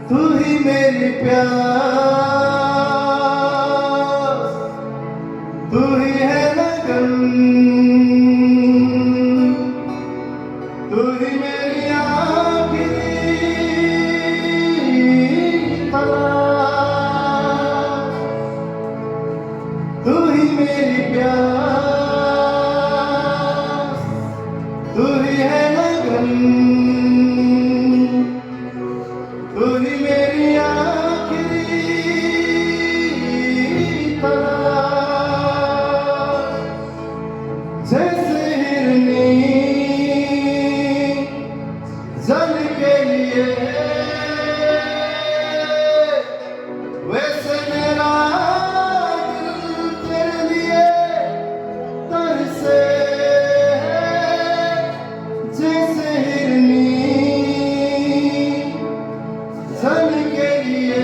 तू ही मेरी प्यास, तू ही है लगन, तू ही मेरी आखिरी तलाश, तू ही मेरी प्यास, तू ही है लगन, तू ही मेरी आखिरी तलाश। जैसे हिरनी जल के लिए वैसे मेरा दिल तेरे लिए तरसे। जैसे हिरनी जल के लिए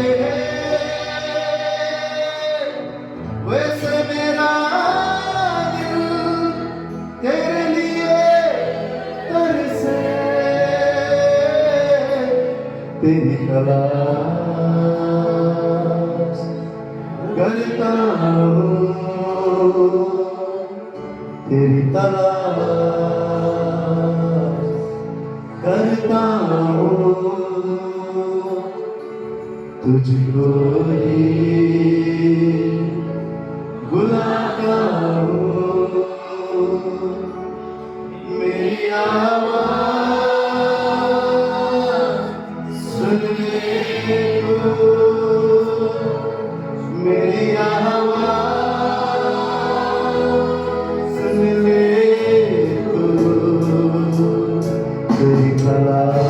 वैसे मेरा दिल तेरे लिए तरसे। तेरी तलाश करता हूँ, तेरी तलाश करता हूँ, तुझको ही बुलाता हूँ। मेरी आवाज़ सुन ले तू, मेरी आवाज़ सुन ले तू। तेरी तलाश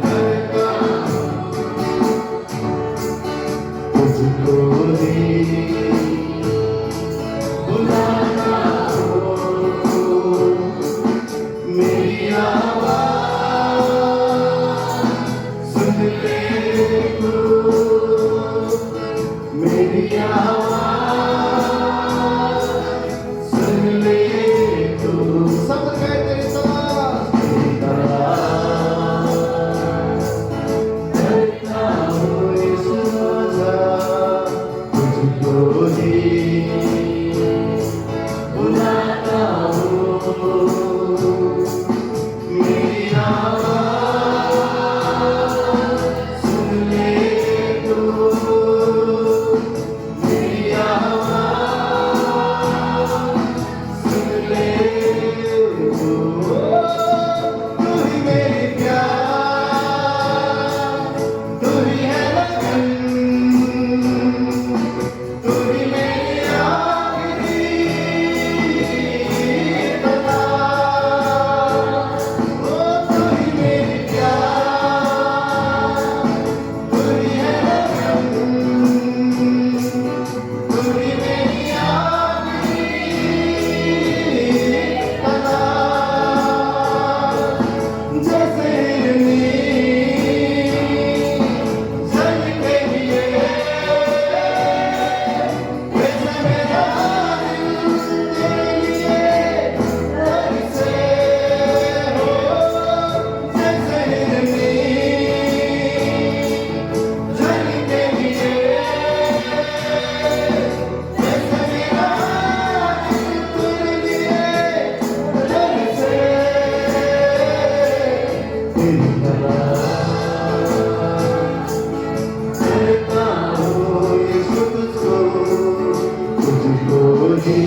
करता तुझको ही बुलाता हूँ। मेरी आवाज़ सुन ले तू, मेरी आवाज़ सुन ले तू। सब कहे तेरी तलाश करता हूँ इस रोज़ा, तुझको ही बुलाता हूँ। मेरी आवाज़ सुन ले तू, मेरी आवाज़ सुन ले तू। तू ही मेरी प्यास, तू ही है लगन, तू ही मेरी आखिरी तलाश। ओ तू ही मेरी प्यास, तू ही है लगन, तू ही मेरी आखिरी तलाश। जैसे हिरनी जल के लिए वैसे मेरा दिल तेरे लिए तरसे हो। जैसे हिरनी जल के लिए वैसे मेरा दिल तेरे लिए तरसे। तेरी तलाश करता हूँ यीशु तुझको, तुझको ही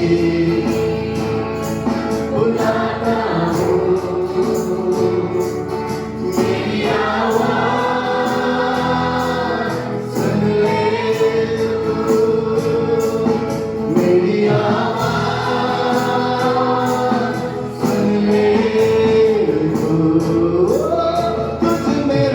बुलाता हूँ। मेरी आवाज़ सुन ले तू, मेरी आवाज़ सुन ले तू। तुझ में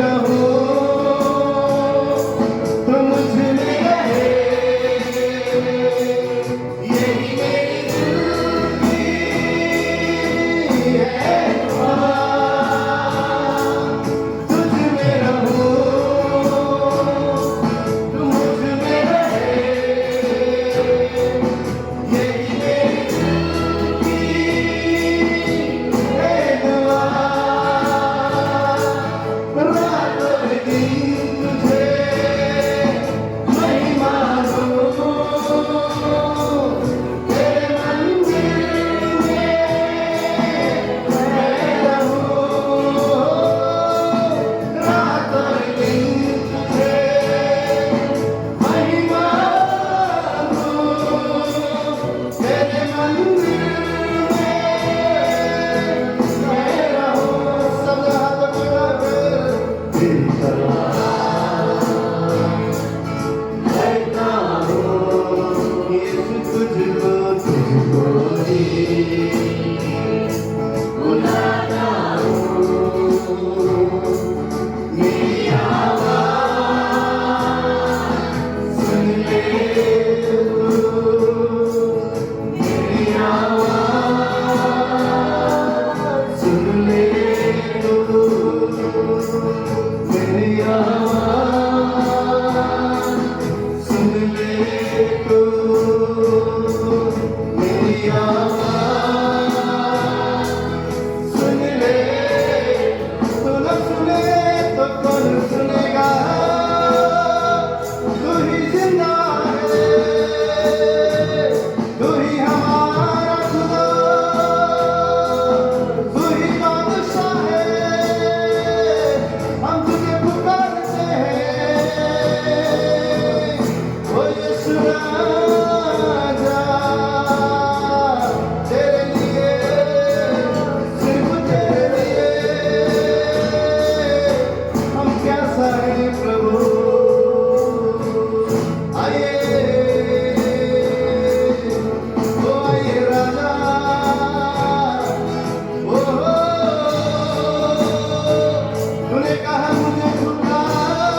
तूने कहा मुझे पुकार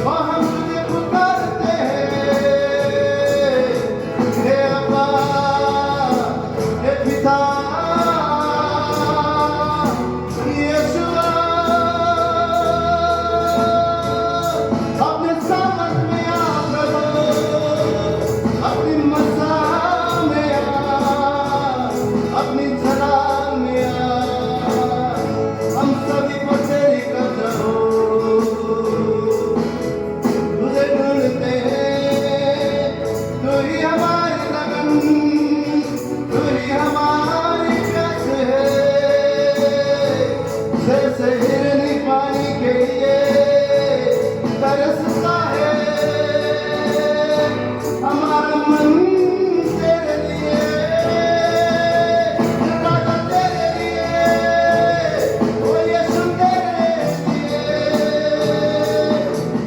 और हम तुझे पुकारते हैं हे अब्बा हे पिता यीशुआ अपने सामर्थ में आ प्रभु अपनी मसाह में आ अपनी जलाल में आ हम सभी को तेरी कदर हो तुझे ढूंढते हैं तू ही हमारी लगन तू ही हमारी प्यास है जैसे हिरनी पानी के लिए तरसता है हमारा मन तेरे लिए राजा तेरे लिए ओ यीशु तेरे लिए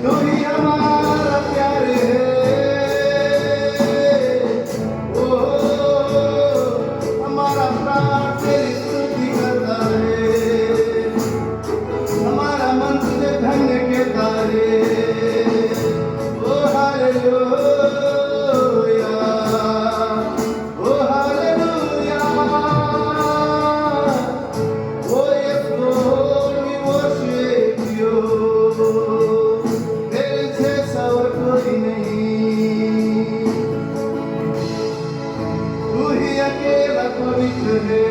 तू ही हमारा प्यार है ओ हमारा प्राण तेरी स्तुति करता है हमारा मन तुझे धन्य कहता है oh hallelujah oh hallelujah oh yes lord we worship you तेरे जैसा और कोई नहीं तू ही अकेला पवित्र है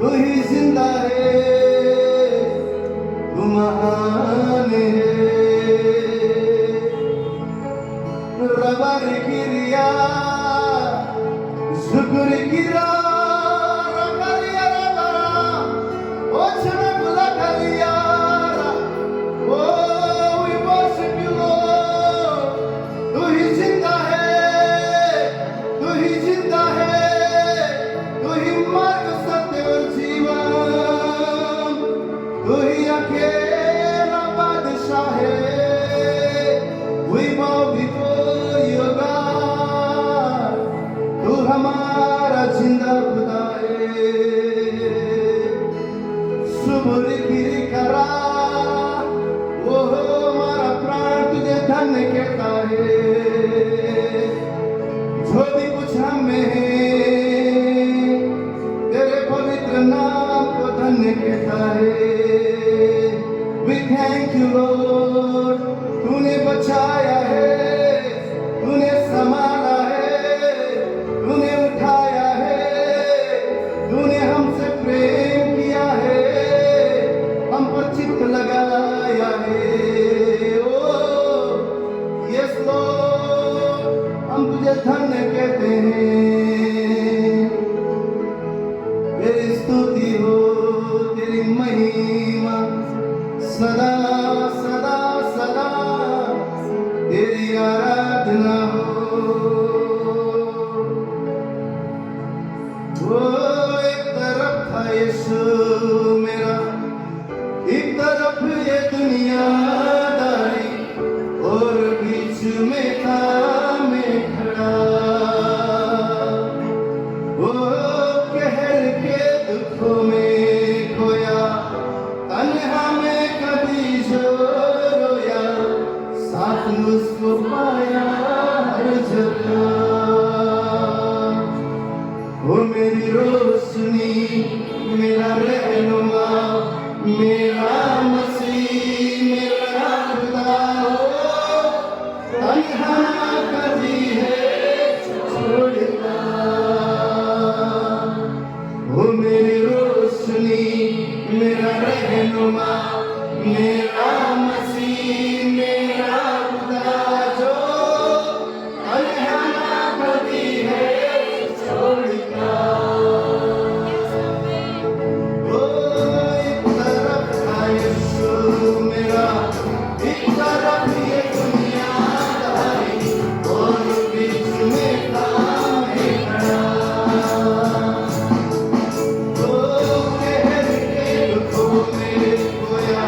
तू ही जिंदा है तू महान है रबर गिरिया शुक्र गिरा रकरिया रबरा ओ छनकुला कलिया ओ वी वर्शिप यू लॉर्ड तू ही जिंदा है तू ही जिंदा है तू ही मार्ग सत्य और जीवन तू ही अकेला बादशाह है we bow before you God तू हमारा जिंदा खुदा है सुबह गिरी करा वो हमारा प्राण तुझे धन्य कहता है जो भी कुछ हम में है तेरे पवित्र नाम को धन्य कहता है we thank you Lord तूने बचाया है तूने संभाला है तूने उठाया है तूने हमसे प्रेम किया है हम पर चित्त लगाया है ओ यस लॉर्ड हम तुझे धन्य कहते हैं तेरी स्तुति हो तेरी महिमा सदा सदा सदा तेरी आराधना हो वो एक तरफ था यीशु मेरा एक तरफ ये दुनियादारी और बीच में था मैं खड़ा वो कहर के दुखों में खोया तन्हा में कभी जो रोया साथ उसको पाया हर जगह वो मेरी रोशनी मेरा रहनुमा मेरा मसीह मेरा खुदा हो तन्हा कभी है छोड़ता वो मेरी रोशनी मेरा रहनुमा मेरा मसीह मेरा खुदा जो तन्हा कभी है छोड़ता वो एक तरफ था यीशु मेरा एक तरफ ये दुनियादारी और बीच में था मैं खड़ा वो कहर के दुखों में खोया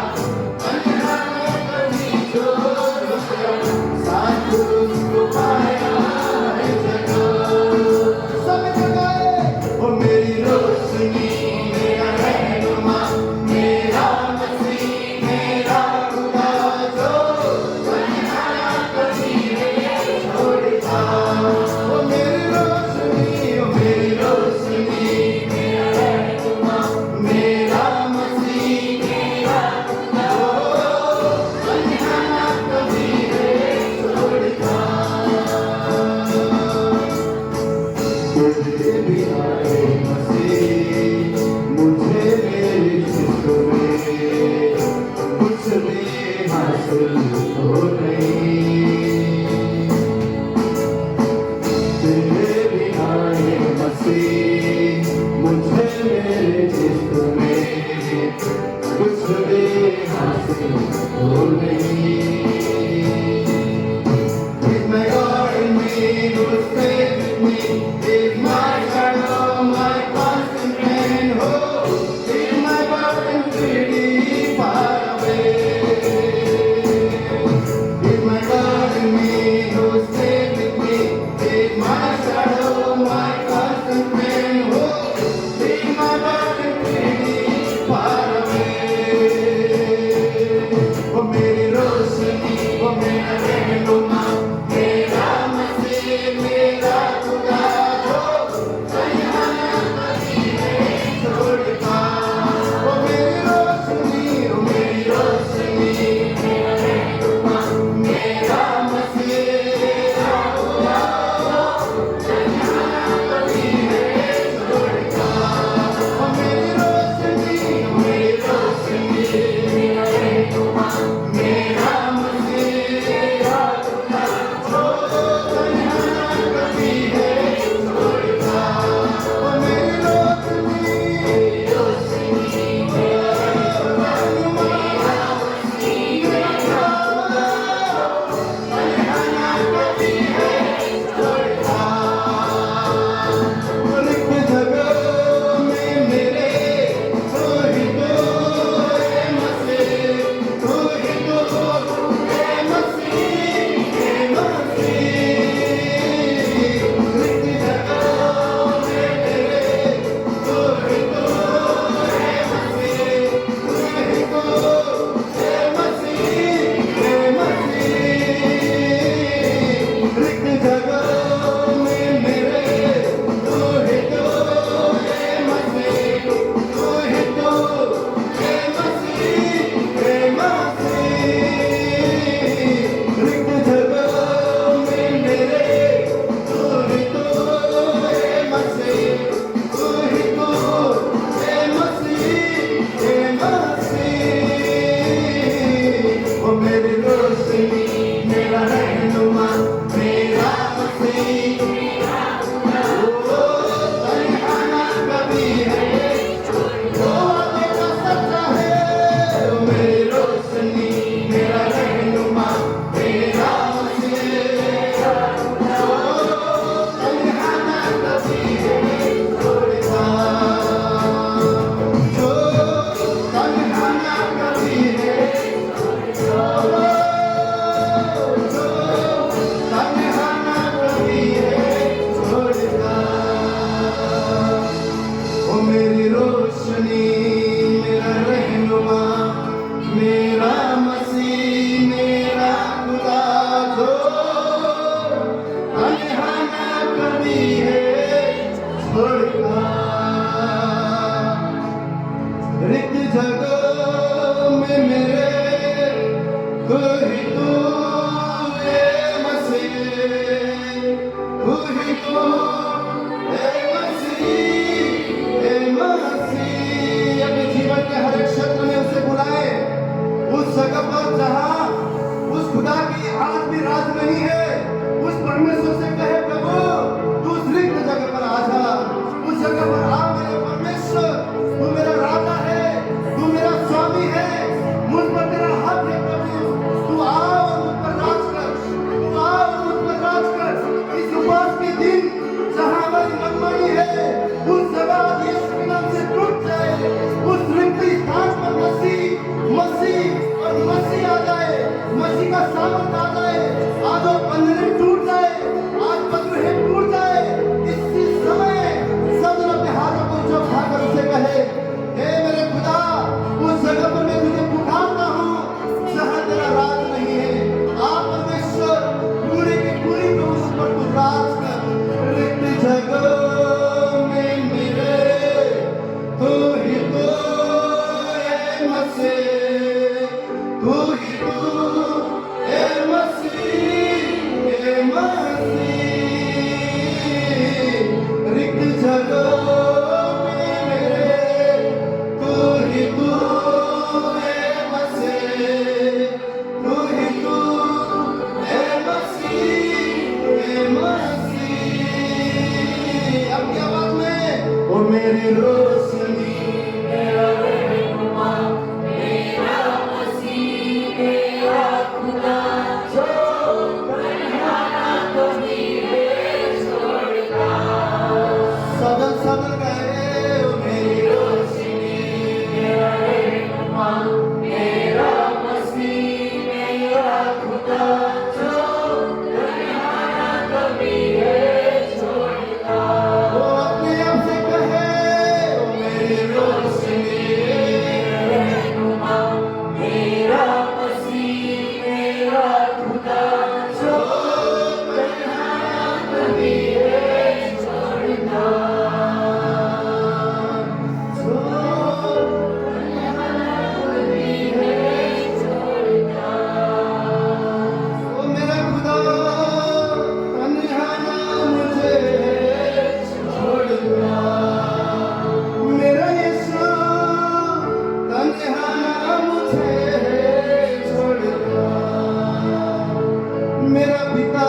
मसीह, तू ही तू, ए मसीह, ए मसीह, रिक्त जगहों में मेरे, तू ही तू, ए मसीह, तू ही तू, ए मसीह, ए मसीह। आपकी आवाज में, ओ मेरी रोशनी, मेरा रहनुमा, मेरा मसीह, मेरा खुदा, जो तन्हा ना कभी है छोड़ता। सदन सदन गाए, ओ मेरी रोशनी, मेरा रहनुमा, मेरा मसीह, मेरा खुदा, जो तन्हा ना कभी है छोड़ता। वो अपने आप से कहे, ओ मेरी रोशनी, रहनुमा, मेरा मसीह, मेरा खुदा, जो तन्हा ना कभी है छोड़ता। जो तन्हा ना कभी है छोड़ता। ओ मेरा खुदा, तन्हा ना मुझे छोड़ना, मेरा यीशु, तन्हा ना मुझे छोड़ना, मेरा पिता,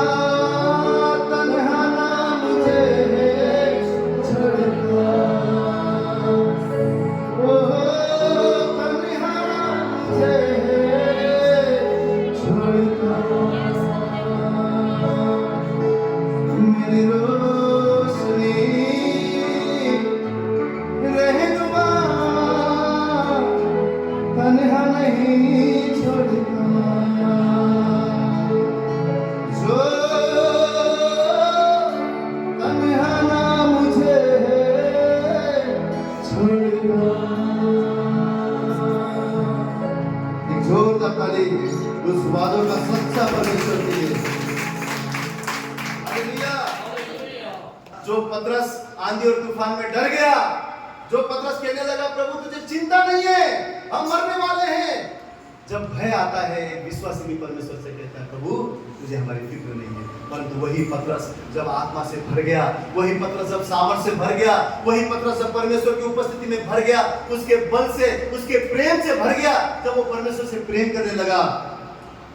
तन्हा ना मुझे छोड़ना, ओ तन्हा ना मुझे छोड़ना। मेरी रोशनी, रहनुमा, तन्हा नहीं छोड़ता, जो तन्हा ना मुझे छोड़ता। एक जोरदार ताली उस वादों का सच्चा परमेश्वर के लिए। हालेलुया। जो पतरस आंधी और तूफान में डर गया, जो पतरस कहने लगा प्रभु तुझे चिंता नहीं है, हम मरने वाले हैं। जब भय आता है, विश्वासी भी परमेश्वर से कहता है प्रभु तुझे हमारी फिक्र नहीं है। परंतु वही पतरस जब आत्मा से भर गया, वही पतरस जब सामर्थ से भर गया, वही पतरस जब परमेश्वर की उपस्थिति में भर गया, उसके बल से, उसके प्रेम से भर गया, जब वो परमेश्वर से प्रेम करने लगा,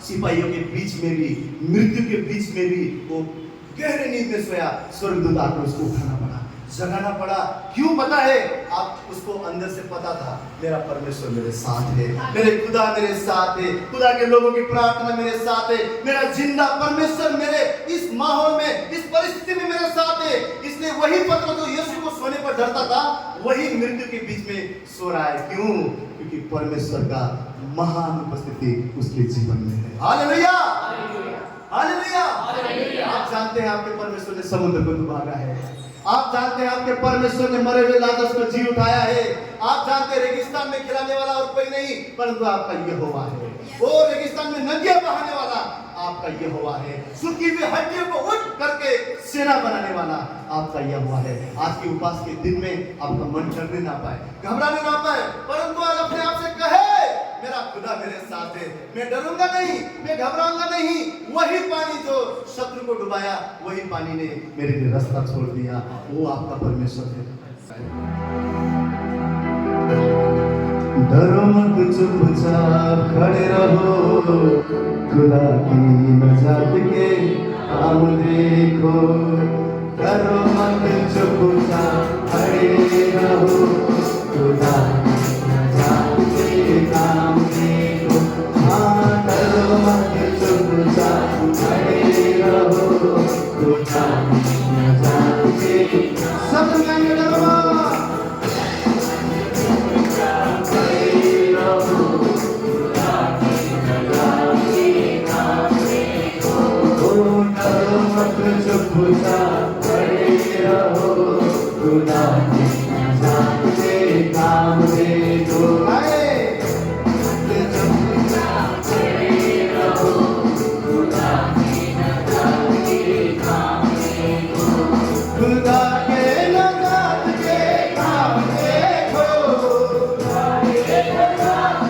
सिपाहियों के बीच में भी, मृत्यु के बीच में भी वो गहरे नींद में सोया। स्वर्गदूत आकर उसको उठाना पड़ा, जगाना पड़ा। क्यों पता है? आप उसको अंदर से पता था मेरा परमेश्वर मेरे साथ है, मेरे खुदा मेरे साथ है, खुदा के लोगों की प्रार्थना मेरे साथ है, मेरा जिंदा परमेश्वर मेरे इस माहौल में, इस परिस्थिति में मेरे साथ है। इसलिए वही पत्र जो यीशु को सोने पर डरता था, वही मृत्यु के बीच में सो रहा है। क्यों? क्योंकि परमेश्वर का महान उपस्थिति उसके जीवन में है। Hallelujah, hallelujah. आप जानते हैं आपके परमेश्वर ने समुद्र को डुबाया है, आप जानते हैं आपके परमेश्वर ने मरे हुए लाजर को जी उठाया है, आप जानते हैं रेगिस्तान में खिलाने वाला और कोई नहीं परंतु आपका यहोवा है। वो रेगिस्तान में नदियां बहाने वाला आपका यहोवा है। सूखी हुई हड्डियों को उठ करके सेना बनाने वाला आपका यहोवा है। आज के उपवास के दिन में आपका मन डरने ना पाए, घबराने ना पाए, परंतु आज अपने आप से कहे मेरा खुदा मेरे साथ है, मैं डरूंगा नहीं, मैं घबराऊंगा नहीं। वही पानी जो शत्रु को डुबाया, वही पानी ने मेरे लिए रास्ता छोड़ दिया। वो आपका परमेश्वर है। डरो मत, चुपचाप खड़े रहो, खुदा की नजात के काम देखो। डरो मत, चुपचाप खड़े रहो, खुदा की नजात के काम देखो। हाँ, डरो मत, चुपचाप खड़े रहो, खुदा की नजात के सब गाएंगे। डरो मत, चुपचाप खड़े रहो, खुदा की नजात के काम देखो। चुपचाप खड़े रहो, खुदा की नजात के काम देखो। खुदा के नजात के काम देखो, खुदा के नजात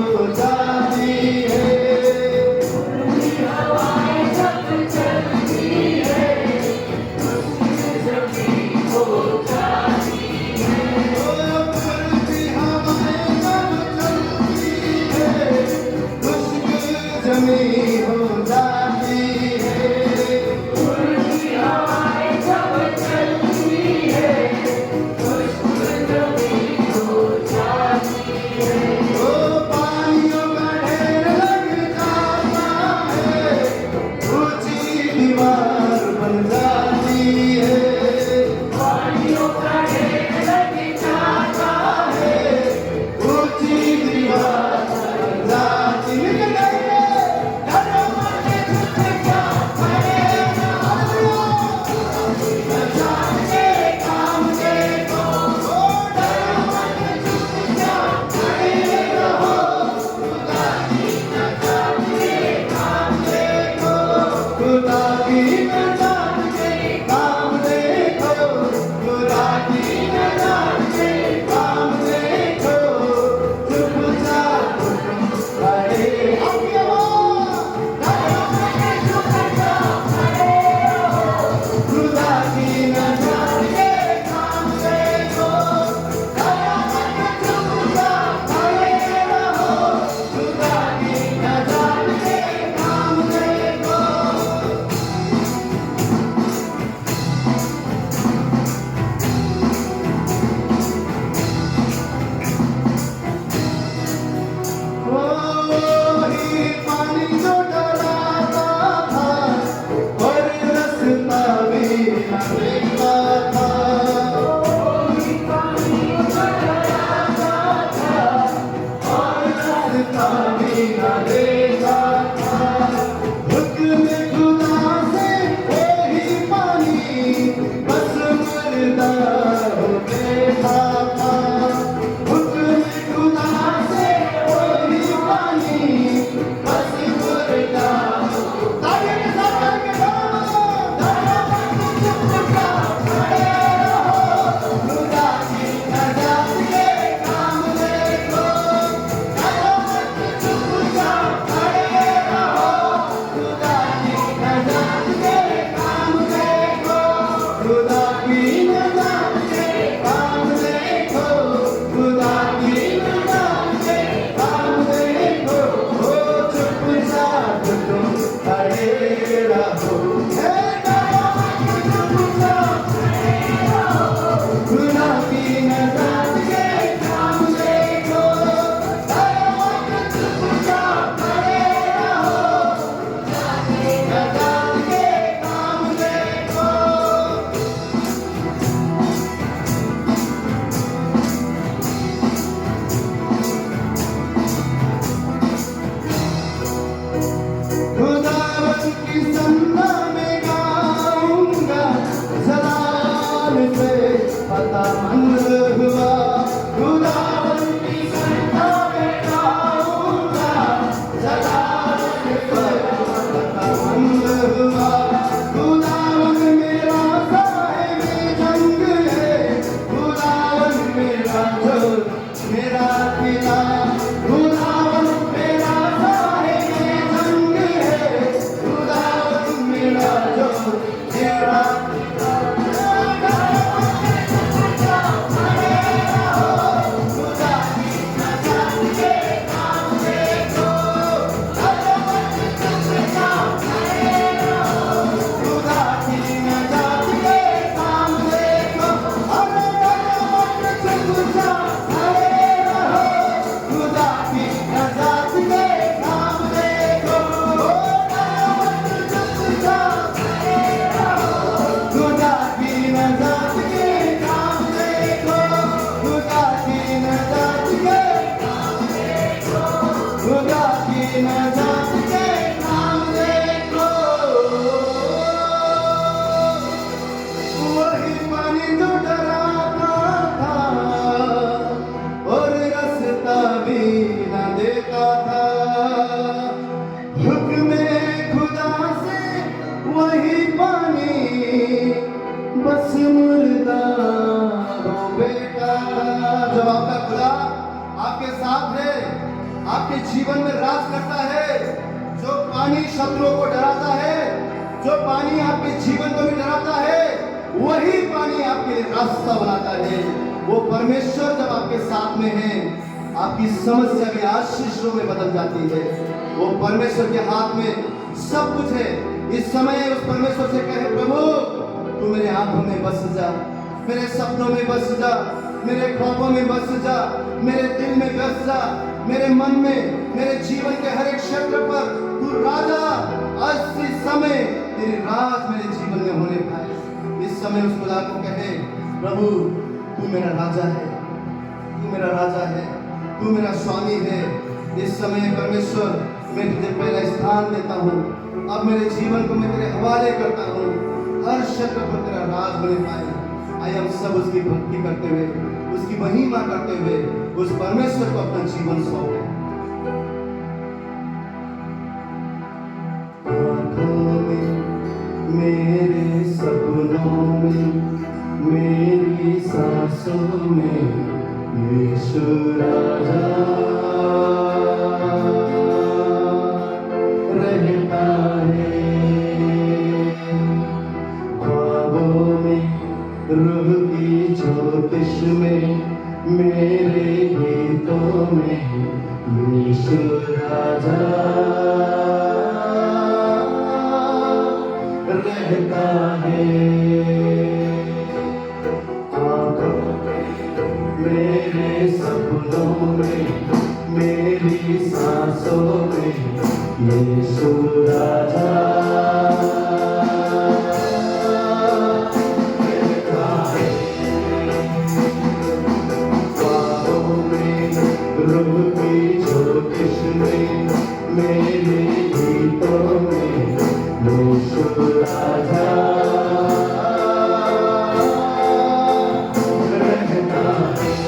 हो जाती है। खुली हवाएं जब चलती है जमी हो जाती है। खुलती हवाएं जब चलती है खुश्क जमी हो जाती है। खुली हवाएं जब चलती है खुशबू जमी हो जाती है। ओ पानियों का ढेर लग जाता है ऊंची दीवार बन जाती है। पानियों का ढेर लग जाता है ऊंची दीवार बन जाती है। खुदा की नज़र के काम देखो, खुदा की नज़र के काम देखो, चुपचाप तुम खड़े खुदा की नज़र के काम देखो, चुपचाप खड़े रहो, खुदा की नज़र के काम देखो। वही पानी जो डराता था और रास्ता भी न देखता था। वही पानी डराता था और रास्ता भी न देखता था। हुक्म खुदा से वही पानी बस मुर्दा हो बैठा था। हुक्म खुदा से वही पानी बस मुर्दा हो। ताली के साथ करके चुपचाप खड़े रहो, खुदा की नज़र के काम देखो। चुपचाप खड़े रहो, खुदा की नज़र के काम देखो। खुदा की नज़र के काम देखो, खुदा की नज़र के काम देखो। ओ चुपचाप तुम खड़े रहो, हे चुपचाप खड़े रहो, खुदा की नज़र के काम देखो। चुपचाप खड़े रहो, नज़र के काम देखो। खुदावन की सन्ना में गाऊंगा, जलाल से पता मंद हुआ। खुदावन की सन्ना में गाऊंगा, जलाल से पता मंद हुआ। खुदावन मेरा साहिब जंग है, खुदावन मेरा जोर मेरा पिता। खुदावन मेरा साहिब जंग है, खुदावन मेरा जोर मेरा पिता। खुदा की नज़र के काम देखो, चुपचाप खड़े रहो, खुदा की नज़र के काम देखो। चुपचाप खड़े रहो, खुदा की नज़र के काम देखो। चुपचाप खड़े रहो, खुदा की नज़र के काम देखो। खुदा की नज़र के काम देखो, खुदा की नज़र के काम देखो। वही पानी जो डराता था और रास्ता भी न देखता था। हुक्म खुदा से वही पानी बस मुर्दा हो बेटा। जब आपका खुदा आपके साथ है, आपके जीवन में राज करता है। जो पानी शत्रुओं को डराता है, जो पानी आपके जीवन को भी डराता है, वही पानी आपके लिए रास्ता बनाता है। वो परमेश्वर जब आपके साथ में है, आपकी समस्या भी आशीषों में बदल जाती है। वो परमेश्वर के हाथ में सब कुछ है। इस समय उस परमेश्वर से कहे, प्रभु तू मेरे आंखों में बस जा, मेरे सपनों में बस जा, मेरे ख्वाबों में बस जा, मेरे दिल में बस जा, मेरे मन में, मेरे जीवन के हर एक क्षेत्र पर तू राजा। आज इस समय तेरी राज मेरे जीवन में होने पाए। इस समय उस खुदा को कहे, प्रभु तू मेरा राजा है, तू मेरा राजा है, तू मेरा स्वामी है। इस समय परमेश्वर मैं तुझे पहला स्थान देता हूँ। अब मेरे जीवन को मैं तेरे हवाले करता हूँ। हर क्षेत्र पर तेरा राज बने पाए। आइए हम सब उसकी भक्ति करते हुए, उसकी महिमा करते हुए उस परमेश्वर को अपना जीवन सौंपे। आँखों में, मेरे सपनों में, मेरी सांसों में यीशु राजा रहता है। ख्वाबों में, रूह की ज्योतिष में, मेरे गीतों में यीशु राजा रहता है। आँखों में, मेरे सपनों में, मेरी सांसों में यीशु राजा रहता है। ख्वाबों में, रूह की ज्योतिष में, मेरे गीतों में यीशु राजा रहता है।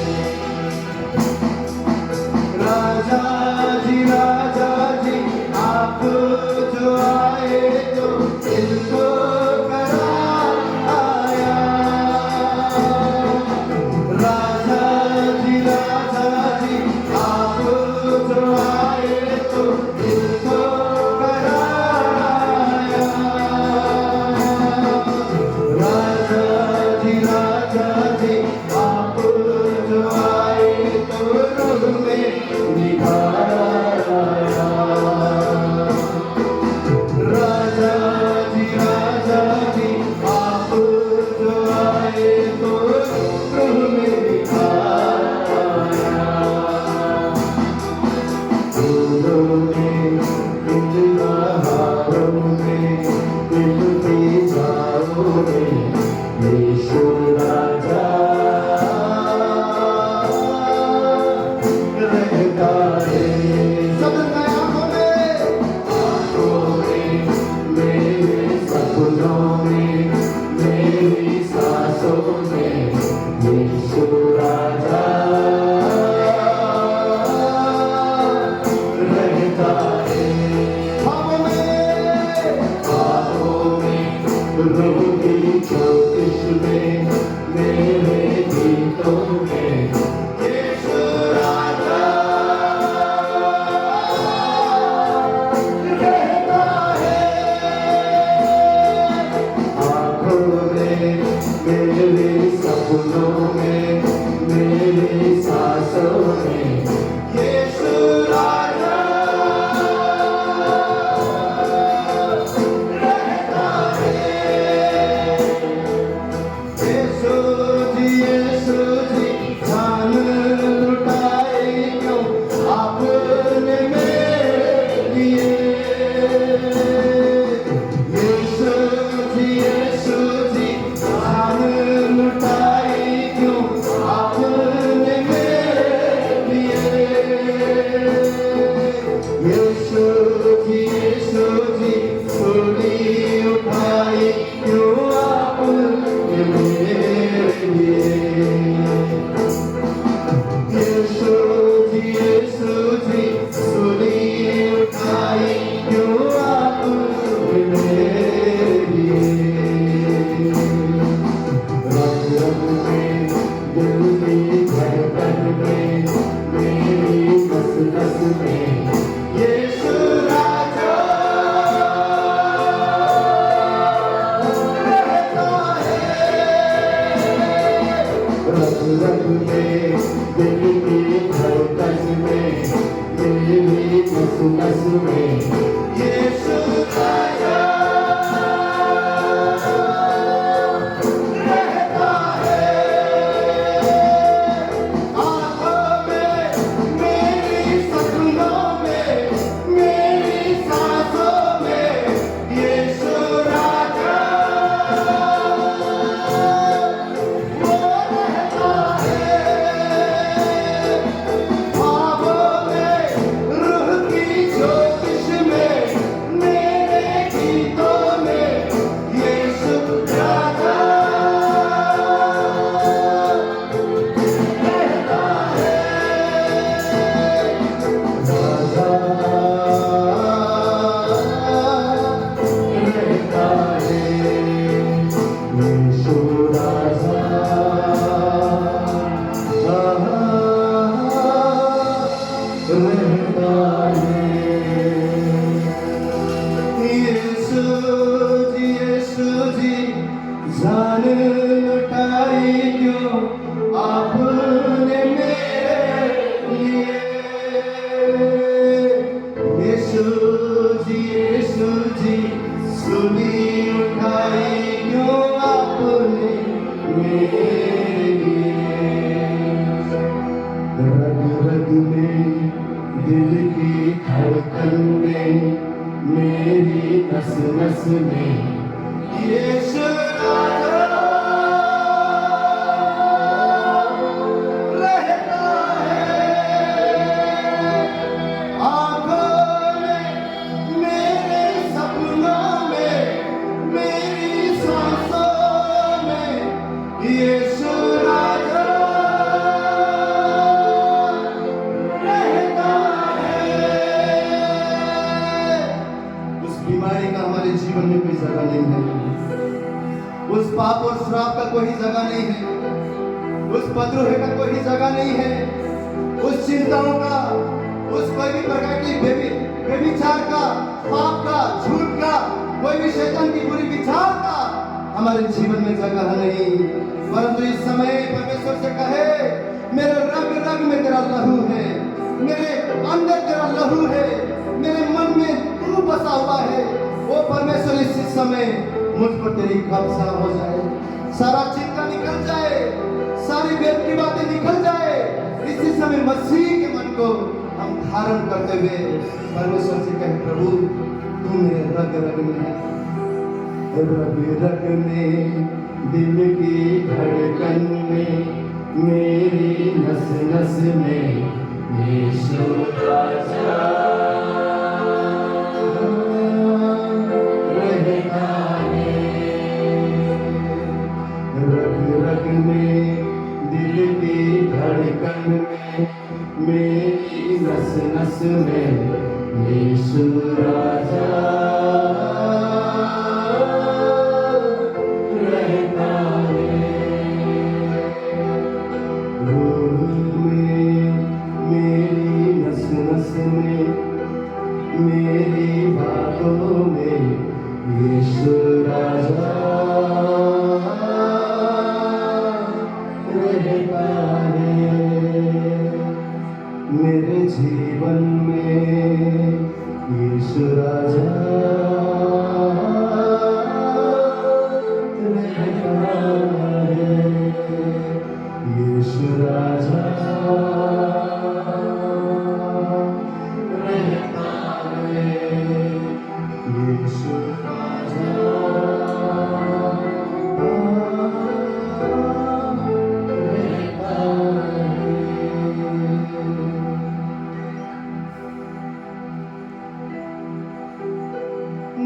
राजा जी आप जो आए तो में यीशु राजा रहता है। रग रग में दिल की धड़कन में मेरी नस नस में यीशु राजा रहता है। आँखों में मेरी सपनों में मेरी सांसों में यीशु राजा वो रहता है। ख्वाबों में रूह की जोशिश में मेरे गीतों में यीशु राजा रहता है। राजा रहता है। यीशु राजा रहता है। यीशु जी जान लुटाई क्यों आपने मेरे लिए। यीशु जी सूली उठाई क्यों आपने मेरे लिए। रग रग में दिल की धड़कन में मेरी नस नस में यीशु राजा रहता है। आँखों में मेरे सपनों में मेरी सांसों में यीशु राजा रहता है। उस बीमारी का हमारे जीवन में कोई जगह नहीं है। उस पाप और श्राप का कोई जगह नहीं है। उस पद्रोह का कोई जगह नहीं है। उस चिंताओं का, उस कोई भी प्रकार की व्यभिचार का, पाप का, झूठ का, कोई भी शैतान की बुरी विचार का हमारे जीवन में जगह नहीं। परंतु इस समय परमेश्वर से कहे, मेरे रग रग में तेरा लहू है, मेरे अंदर तेरा लहू है, मेरे मन में तू बसा हुआ है। वो परमेश्वर इस समय मुझ पर तेरी कब्जा हो जाए, सारा चिंता निकल जाए, सारी वेद की बातें निकल जाए। इसी समय मसीह के मन को हम धारण करते हुए परमेश्वर से कहे, प्रभु तू मेरे रग रग में है। रग रग में दिल की धड़कन में मेरी नस नस में यीशु राजा रहता है। रग रग में दिल की धड़कन में मेरी नस नस में यीशु राजा रहता है। रूह में मेरी नस नस में मेरी बातों में यीशु राजा रहता है। मेरे जीवन में यीशु राजा रहता है। यीशु राजा रहता है। यीशु राजा रहता है।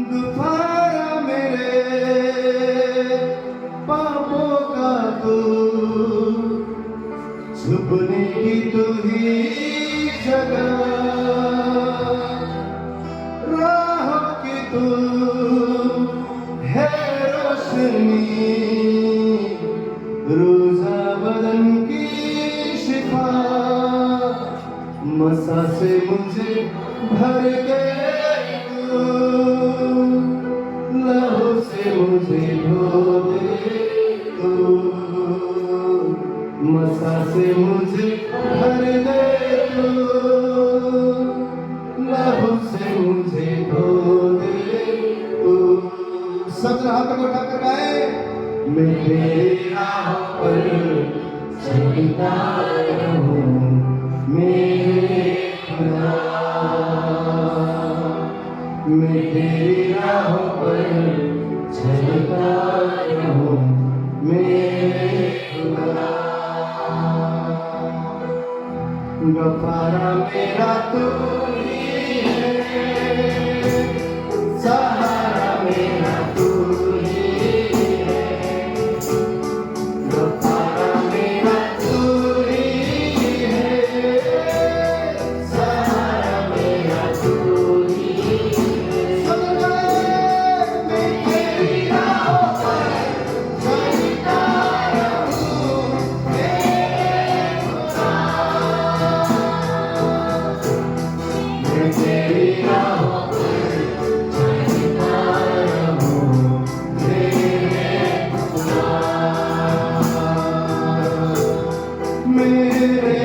दोबारा मेरे पापों का तू छुपने की तू ही जगह, राहों की तू है रोशनी, रोजा बदन की शिफा। मसा से मुझे भर के तू लहू से मुझे धो दे तू मसा से मुझे भर दे तू लहू से मुझे धो दे तू। सब हाथ को उठाकर गाए। मैं तेरी राह पर चलता रहूं मेरे खुदा, मैं तेरी राह पर चलता रहूं मेरे खुदा। गफारा मेरा तू ही है, सहारा मेरा तू ही है, गफारा मेरा तू ही है, सहारा मेरा तू ही है। सदा मैं तेरी राह पर चलता रहूं मेरे खुदा, मैं तेरी राह पर चलता रहूं मेरे खुदा, मेरे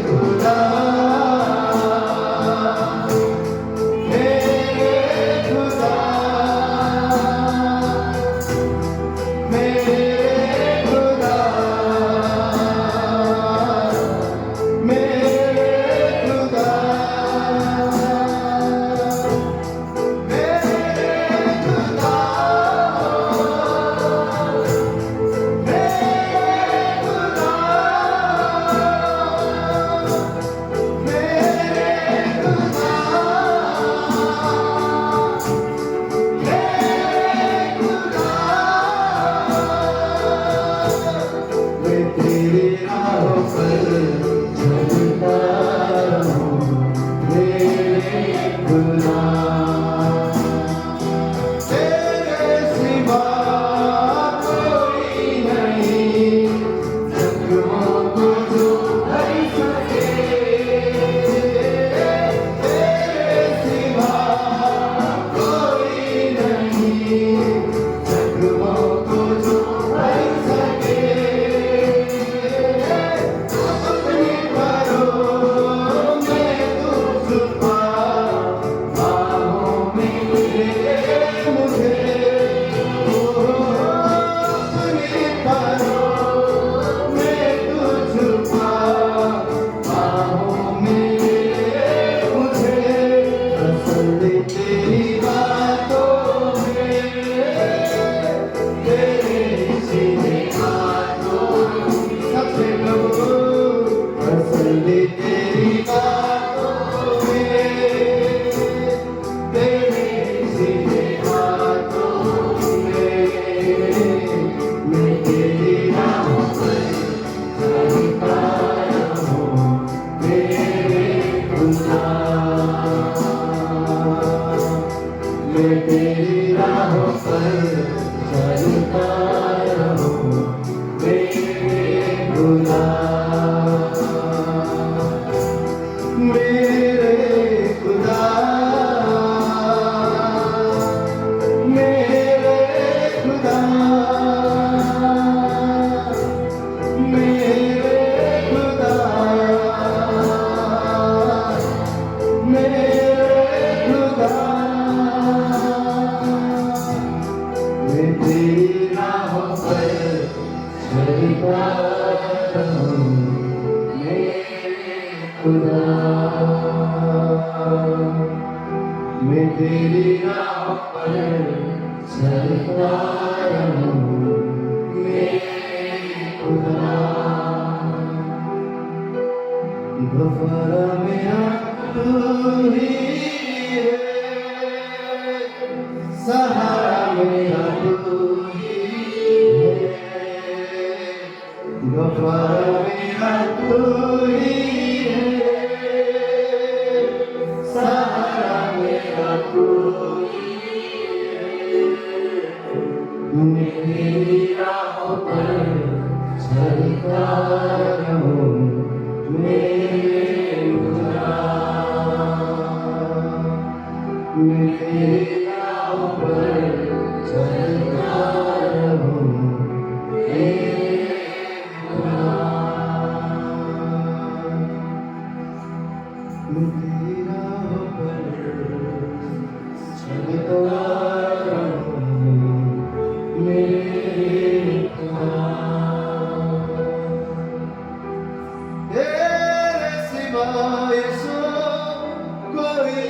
खुदा, मेरे खुदा, मेरे खुदा, मेरे खुदा, मेरे खुदा, मैं तेरी राह पर चलता रहूं मेरे खुदा, तेरे सिवा कोई नहीं जख्मों को जो भर सके, तेरे सिवा कोई नहीं जख्मों को जो भर सके। अपनी बाहों में तू छुपा, बाहों में ले मुझे, अपनी बाहों में तू छुपा, बाहों में ले मुझे। तसल्ली तेरी बातों में, तेरे सीधे हाथों में, सबसे प्रभु तसल्ली तेरी बातों में, तेरे सीधे हाथों में। मैं तेरी राह पर चलता रहूं मेरे खुदा, मैं तेरी राह पर चलता रहूं मेरे खुदा, मेरे खुदा, मेरे खुदा, मेरे खुदा, मेरे खुदा, मैं तेरी राह पर चलता रहूं मेरे खुदा, मैं तेरी राह पर चलता रहूं मेरे खुदा। गफारा मेरा तू ही है, सहारा मेरा तू ही है, गफारा मेरा तू ही है, सहारा मेरा तू ही है। मैं तेरी राह पर चलता रहूं मेरे खुदा, मेरे राह पर चलता रहूं, मेरी राह पर चलता रहूं, मेरे तेरे सिवा यीशु कोई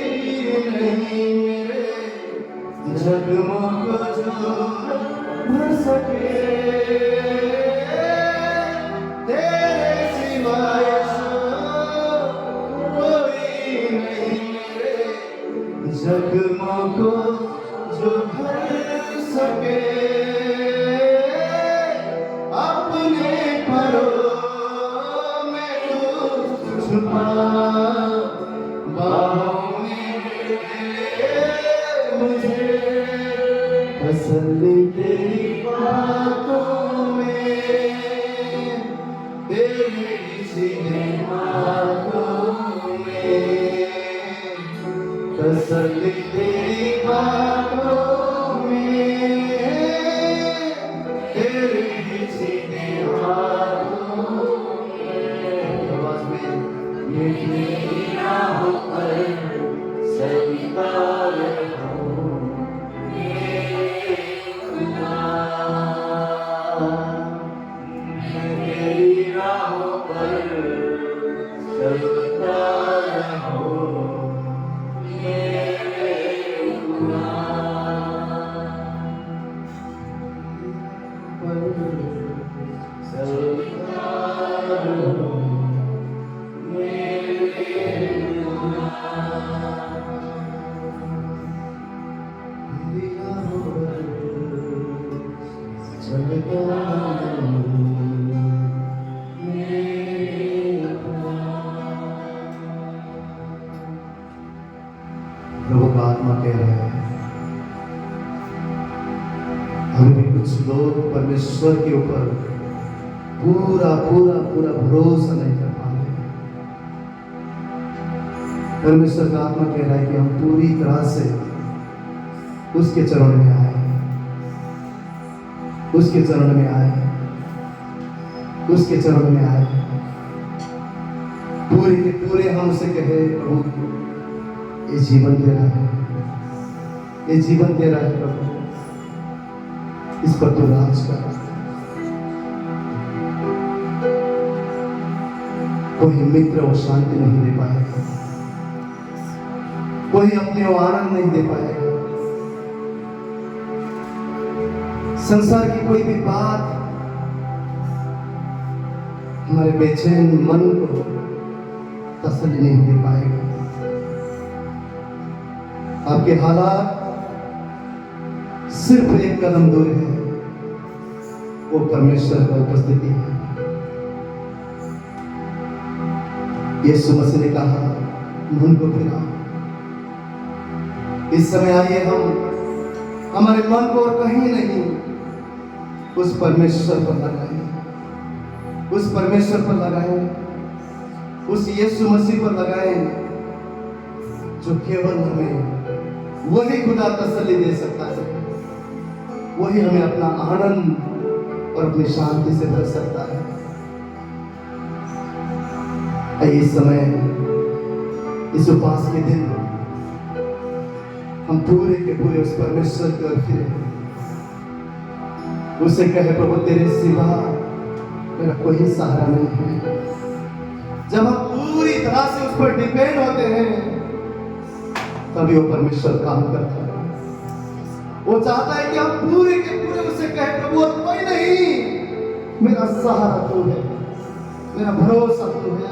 नहीं मेरे जख्मों को जो भर सके, तेरे सिवा यीशु कोई नहीं मेरे जख्मों को जो भर सके, अपने परों में तू छुपा, बाहों में ले मुझे, तसल्ली तेरी बातों में, तेरी सीने बातों में, तसल्ली तेरी बातों में, तेरी सीने बातों में। आवाज में मेरी राहों पर चलता रहूं, मेरी राहों पर चलता रहूं, प्रभु का आत्मा कह रहा है, अभी भी कुछ लोग परमेश्वर के ऊपर पूरा पूरा पूरा भरोसा नहीं कर पा रहे। परमेश्वर का आत्मा कह रहा है कि हम पूरी तरह से उसके चरण में आए, उसके चरण में आए, उसके चरण में आए, पूरे के पूरे हम उसे कहे, प्रभु ये जीवन तेरा है, ये जीवन तेरा है प्रभु, इस पर तू राज कर। कोई मित्र वो शांति नहीं दे पाएगा, कोई अपने वो आनंद नहीं दे पाएगा, संसार की कोई भी बात हमारे बेचैन मन को तसल्ली नहीं दे पाएगा। आपके हालात सिर्फ एक कदम दूर है, वो परमेश्वर का उपस्थिति है। यीशु मसीह ने कहा, मन को फिराओ। इस समय आइए हम हमारे मन को और कहीं नहीं उस परमेश्वर पर लगाएं, उस परमेश्वर पर लगाएं, उस यीशु मसीह पर लगाएं, जो केवल हमें वही खुदा तसल्ली दे सकता है, वही हमें अपना आनंद और अपनी शांति से भर सकता है। इस समय इस उपवास के दिन हम पूरे के पूरे उस परमेश्वर की ओर फिरे, उसे कहे, प्रभु तेरे सिवा मेरा कोई सहारा नहीं है। जब हम पूरी तरह से उस पर डिपेंड होते हैं, तभी वो परमेश्वर काम करता है। वो चाहता है कि हम पूरे के पूरे उसे कहे, प्रभु और कोई नहीं, मेरा सहारा तू है, मेरा भरोसा तू है,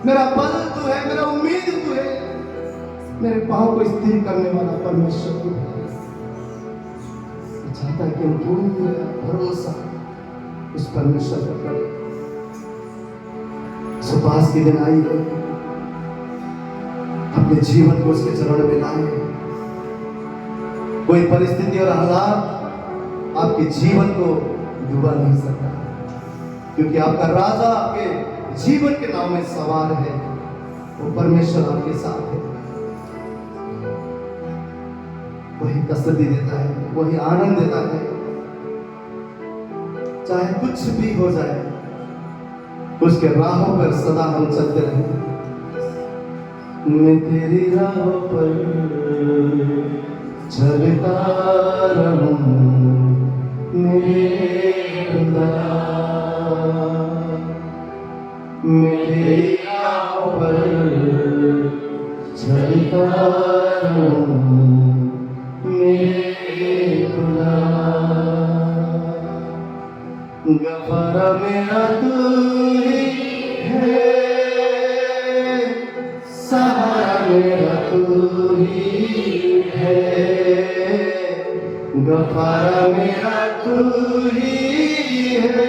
मेरा बल तू है, मेरा उम्मीद तू है, मेरे पांव को स्थिर करने वाला परमेश्वर तू है। वो चाहता है कि हम पूरा भरोसा उस परमेश्वर पर करें। उपवास के दिन आइए, अपने जीवन को उसके चरण में लाएं। कोई परिस्थिति और हालात आपके जीवन को डुबा नहीं सकता, क्योंकि आपका राजा आपके जीवन के नाम में सवार है, वो परमेश्वर आपके साथ है। वही तसल्ली देता है, वही आनंद देता है। चाहे कुछ भी हो जाए, उसके राहों पर सदा हम चलते रहें। मैं तेरी राहों पर चलता रहूं मेरे खुदा, मैं तेरी राहों पर चलता रहूं मेरे खुदा। गफारा मेरा तू ही है, सहारा मेरा तू ही है, गफारा मेरा तू ही है,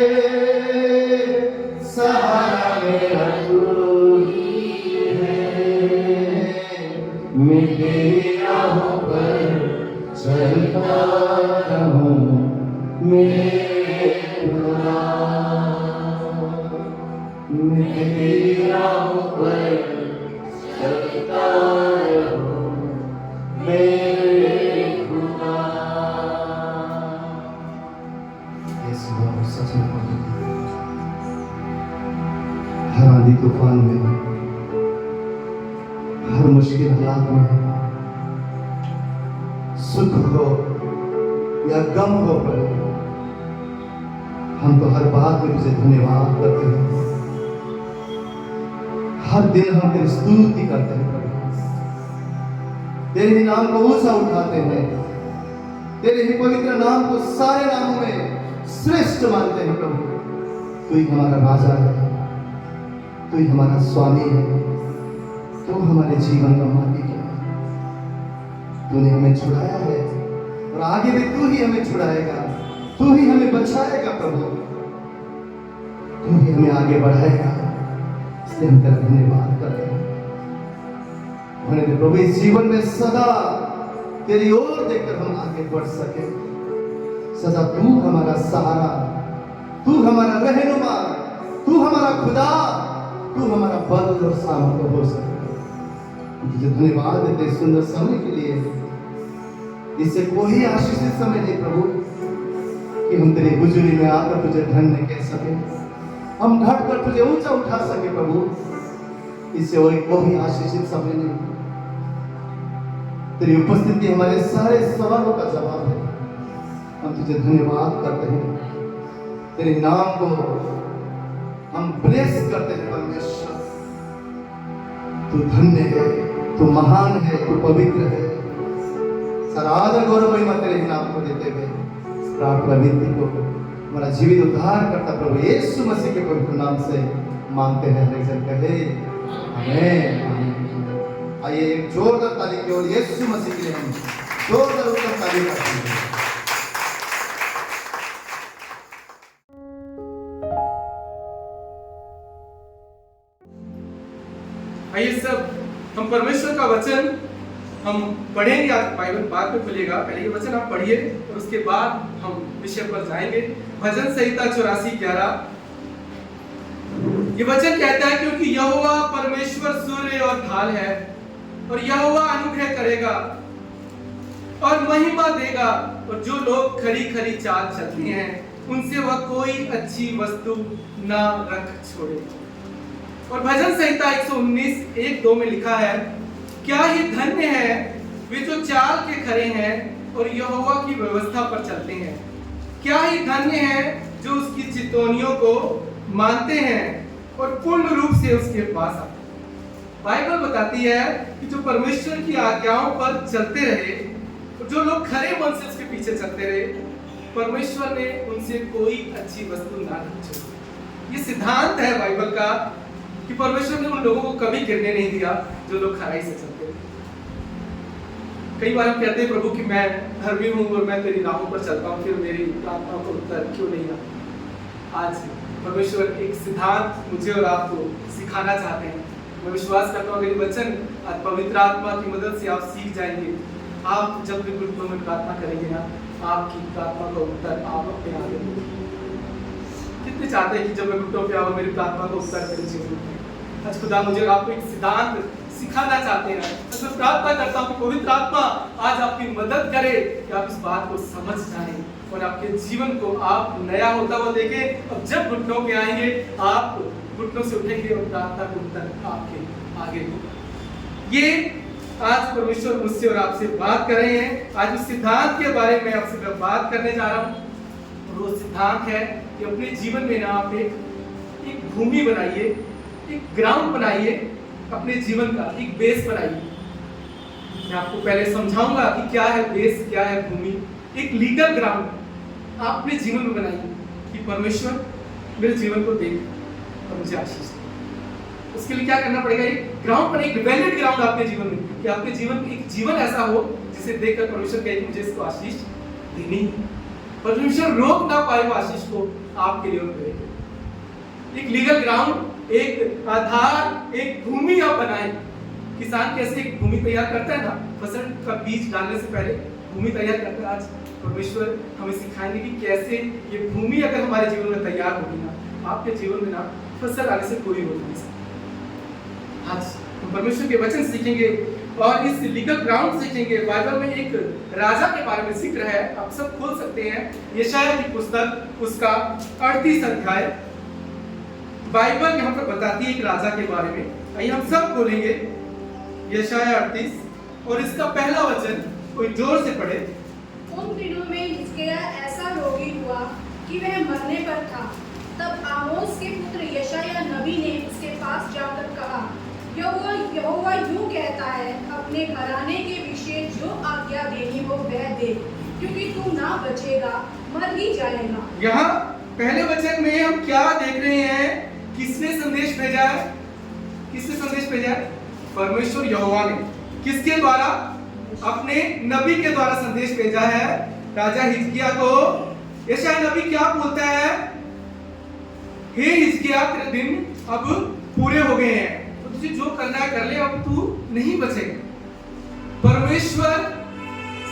सहारा मेरा तू ही है। मैं तेरी राहों पर चलता रहूं मेरे खुदा, मैं तेरी राहों पर चलता रहूं मेरे खुदा। यीशु बाबू सच में हर आंधी तूफान में, हर मुश्किल हालात में, सुख हो या गम हो प्रभु, हम तो हर बात में तुझे धन्यवाद करते हैं। हर दिन हम तेरी स्तुति करते हैं प्रभु, तेरे ही नाम को ऊंचा उठाते हैं, तेरे ही पवित्र नाम को सारे नामों में श्रेष्ठ मानते हैं प्रभु। तू ही हमारा राजा है, तू ही हमारा स्वामी है, तू हमारे जीवन का मालिक है। तूने हमें छुड़ाया है और आगे भी तू ही हमें छुड़ाएगा, तू ही हमें बचाएगा प्रभु, तू ही हमें आगे बढ़ाएगा। इसलिए हम तेरा धन्यवाद करते हैं। होने दे प्रभु इस जीवन में सदा तेरी ओर देखकर हम आगे बढ़ सके। सदा तू हमारा सहारा, तू हमारा रहनुमा, तू हमारा खुदा, तू हमारा बल और सामर्थ्य हो सके। तुझे धन्यवाद देते सुंदर समय के लिए। इससे कोई आशीषित समय नहीं प्रभु कि हम तेरी गुजरी में आकर तुझे धन्य कह सके, हम घट कर तुझे ऊंचा उठा सके प्रभु। इससे और कोई आशीषित समय नहीं। तेरी उपस्थिति हमारे सारे सवालों का जवाब है। हम तुझे धन्यवाद करते हैं, तेरे नाम को हम ब्लेस करते हैं परमेश्वर। तू धन्य है, तू महान है, तू पवित्र है। सारा आदर गौरव महिमा तेरे ही नाम को देते हुए प्रार्थना विनती को हमारा जीवित उद्धार करता प्रभु यीशु मसीह के पवित्र नाम से मांगते हैं। हर एक जन कहे आमीन, आमीन। आइए एक जोरदार ताली की ओर यीशु मसीह के लिए हम जोरदार उत्तम ताली करते हैं। आइए सब हम परमेश्वर का वचन हम पढ़ेंगे। आज बाइबल बाद में खुलेगा, पहले ये वचन आप पढ़िए और उसके बाद हम विषय पर जाएंगे। भजन संहिता 84:11 ये वचन कहता है, क्योंकि यहोवा परमेश्वर सूर्य और ढाल है और यहोवा अनुग्रह करेगा और महिमा देगा, और जो लोग खरी खरी चाल चलते हैं उनसे वह कोई अच्छी वस्तु ना रख छोड़े। और भजन संहिता 119:1-2 में लिखा है, क्या ही धन्य है वे जो चाल के खरे हैं और यहोवा की व्यवस्था पर चलते हैं। क्या ही धन्य है जो उसकी चितौनियों को मानते हैं और पूर्ण रूप से उसके पास आते हैं। बाइबल बताती है कि जो परमेश्वर की आज्ञाओं पर चलते रहे और जो लोग खरे मन से उसके पीछे चलते रहे, परमेश्वर ने उनसे कोई अच्छी वस्तु ना छोड़ी। ये सिद्धांत है बाइबल का कि परमेश्वर ने उन लोगों को कभी गिरने नहीं दिया जो लोग खराई से चलते हैं। कई बार हम कहते हैं प्रभु कि मैं धर्मी हूं और मैं तेरी राहों पर चलता हूं, फिर मेरी प्रार्थना को उत्तर क्यों नहीं आता। आज परमेश्वर एक सिद्धांत मुझे और आपको सिखाना चाहते हैं। मैं विश्वास करता हूं अगर ये वचन आज पवित्र आत्मा की मदद से आप सीख जाएंगे, आप जब भी घुटनों में प्रार्थना करेंगे ना, आपकी प्रार्थना का उत्तर आप अपने आगे देंगे। कितने चाहते हैं कि जब मैं घुटनों पे आऊं मेरी प्रार्थना का उत्तर मेरे जीवन में। आज खुदा मुझे और आपको एक सिद्धांत सिखाना चाहते हैं। तो मैं प्रार्थना करता हूँ कि पवित्र आत्मा आज आपकी मदद करे कि आप इस बात को समझ जाएं और आपके जीवन को आप नया होता हुआ देखें। अब जब घुटनों पे आएंगे आप घुटनों से उठेंगे और प्रार्थना को उत्तर आपके आगे होगा। ये आज परमेश्वर मुझसे और आपसे बात कर रहे हैं। आज उस सिद्धांत के बारे में आपसे मैं बात करने जा रहा हूँ। और वो सिद्धांत है कि अपने जीवन में ना आप एक भूमि बनाइए, एक ग्राउंड बनाइए, अपने जीवन का एक बेस बनाइए। मैं आपको पहले समझाऊंगा कि क्या है बेस, क्या है भूमि। एक लीगल ग्राउंड आप अपने जीवन में बनाइए कि परमेश्वर मेरे जीवन को देख और मुझे आशीष दे। उसके लिए क्या करना पड़ेगा? एक ग्राउंड पर, एक वैलिड ग्राउंड आपके जीवन में, कि आपके जीवन में एक जीवन ऐसा हो जिसे देखकर परमेश्वर कहे कि मुझे इसको आशीष देनी है। परमेश्वर रोक ना पाए वो आशीष को आपके लिए करेगा। एक लीगल ग्राउंड, एक आधार, एक भूमि आप बनाएं। किसान कैसे एक भूमि तैयार करता है ना, फसल का बीज डालने से पहले भूमि तैयार करता है। आज परमेश्वर हमें सिखाएंगे कि कैसे ये भूमि अगर हमारे जीवन में तैयार होगी ना, आपके जीवन में ना फसल आने से कोई रोक नहीं सकता। आज हम परमेश्वर के वचन सीखेंगे और इस लीगल ग्राउंड सीखेंगे। बाइबल में एक राजा के बारे में जिक्र है, आप सब खोल सकते हैं यशायाह की पुस्तक, उसका 38 अध्याय। बाइबल यहाँ पर बताती है एक राजा के बारे में। आइए हम सब बोलेंगे यशायाह 38 और इसका पहला वचन कोई जोर से पढ़े। उन दिनों में हिजकिय्याह ऐसा रोगी हुआ कि वह मरने पर था। तब आमोस के पुत्र यशायाह नबी ने उसके पास जाकर कहा, यहोवा यूं कहता है, अपने घराने के विषय जो आज्ञा देनी हो वह दे, क्योंकि तू ना बचेगा, मर ही जाएगा। यहाँ पहले वचन में हम क्या देख रहे हैं? किसने संदेश भेजा है? किसने संदेश भेजा है? परमेश्वर यहोवा ने। किसके द्वारा? अपने नबी के द्वारा संदेश भेजा है राजा हिजकिय्याह को। यशायाह नबी क्या बोलता है? हे हिजकिय्याह, तेरे दिन अब पूरे हो गए हैं, तो तुझे जो करना है कर ले, अब तू नहीं बचेगा। परमेश्वर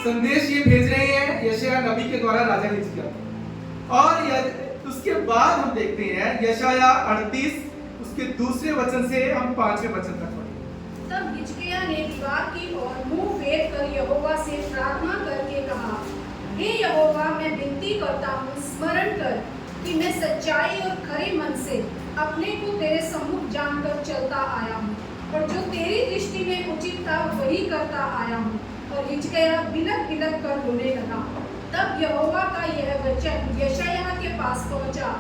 संदेश ये भेज रहे हैं यशायाह नबी के द्वारा राजा हिजकिय्याह। और उसके बाद हम देखते हैं यशायाह 38 उसके दूसरे वचन से हम 5वें वचन तक पढ़ेंगे। तब हिजकिय्याह ने दीवार की ओर मुंह फेर कर यहोवा से प्रार्थना करके कहा, हे यहोवा, मैं विनती करता हूँ, स्मरण कर कि मैं सच्चाई और खरे मन से अपने को तेरे सम्मुख जानकर चलता आया हूँ, और जो तेरी दृष्टि में उचित था वही करता आया हूँ। और हिजकिय्याह बिलक बिलक कर रोने लगा। तब यहोवा का यह वचन यशायाह के पास पहुंचा,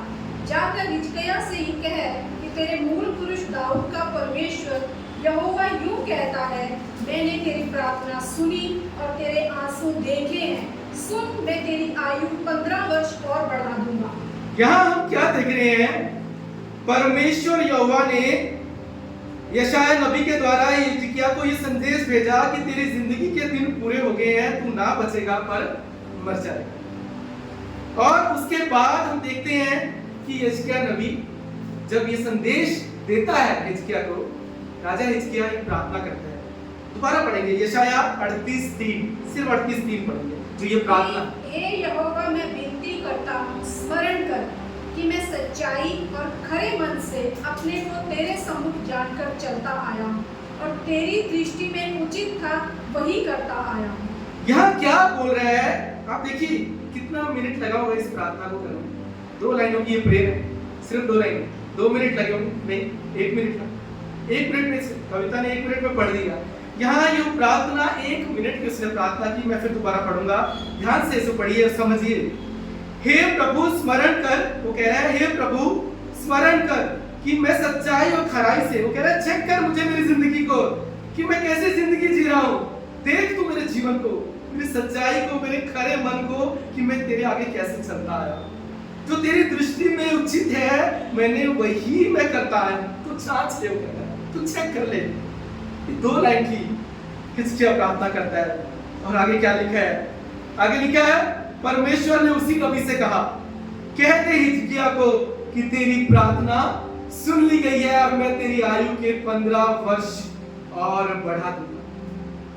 जाकर हिजकिय्याह से ही कह कि तेरे मूल पुरुष दाऊद का परमेश्वर यहोवा यूं कहता है, मैंने तेरी प्रार्थना सुनी और तेरे आंसू देखे हैं। सुन, मैं तेरी आयु 15 वर्ष और बढ़ा दूंगा। यहाँ हम क्या देख रहे हैं? परमेश्वर यहोवा ने यशायाह नबी के द्वारा हिजकिय्याह को ये संदेश भेजा कि तेरी जिंदगी के दिन पूरे हो गए हैं, तू ना बचेगा पर मर जाएगा। और उसके बाद हम देखते हैं कि यशायाह नबी जब ये संदेश देता है हिजकिय्याह को, राजा हिजकिय्याह एक प्रार्थना करता है। दोबारा पढ़ेंगे यशायाह 38:3, सिर्फ 38:3 पढ़ेंगे जो ये प्रार्थना। हे यहोवा, मैं विनती करता हूँ, स्मरण कर कि मैं सच्चाई और खरे मन से अपने को तेरे सम्मुख जानकर चलता आया हूँ, और तेरी दृष्टि में उचित था वही करता आया हूँ। यहाँ क्या बोल रहा है? आप देखिए कितना मिनट लगा होगा इस प्रार्थना को करने में। 2 लाइनों की ये प्रेयर है, सिर्फ 2 लाइन, 2 मिनट लगे होंगे, नहीं 1 मिनट लगा। 1 मिनट में कविता ने 1 मिनट में पढ़ दिया। यहाँ ये प्रार्थना 1 मिनट की उसने प्रार्थना की। मैं फिर दोबारा पढ़ूंगा, ध्यान से इसे पढ़िए और समझिए। हे प्रभु स्मरण कर, वो कह रहा है हे प्रभु स्मरण कर कि मैं सच्चाई और खराई से, वो कह रहा है चेक कर मुझे, मेरी जिंदगी को, कि मैं कैसे जिंदगी जी रहा हूँ। देख तू मेरे जीवन को, मेरी सच्चाई को, मेरे खरे मन को, कि मैं तेरे आगे कैसे चलता आया। जो तेरी दृष्टि में उचित है मैंने वही मैं करता आया। तू जांच ले, वो कहता है तू चेक कर ले। 2 लाइन की हिजकिय्याह प्रार्थना करता है और आगे क्या लिखा है? आगे लिखा है परमेश्वर ने उसी नबी से कहा, कहते हिजकिय्याह को कि तेरी प्रार्थना सुन ली गई है, अब मैं तेरी आयु के 15 वर्ष और बढ़ा दूंगा।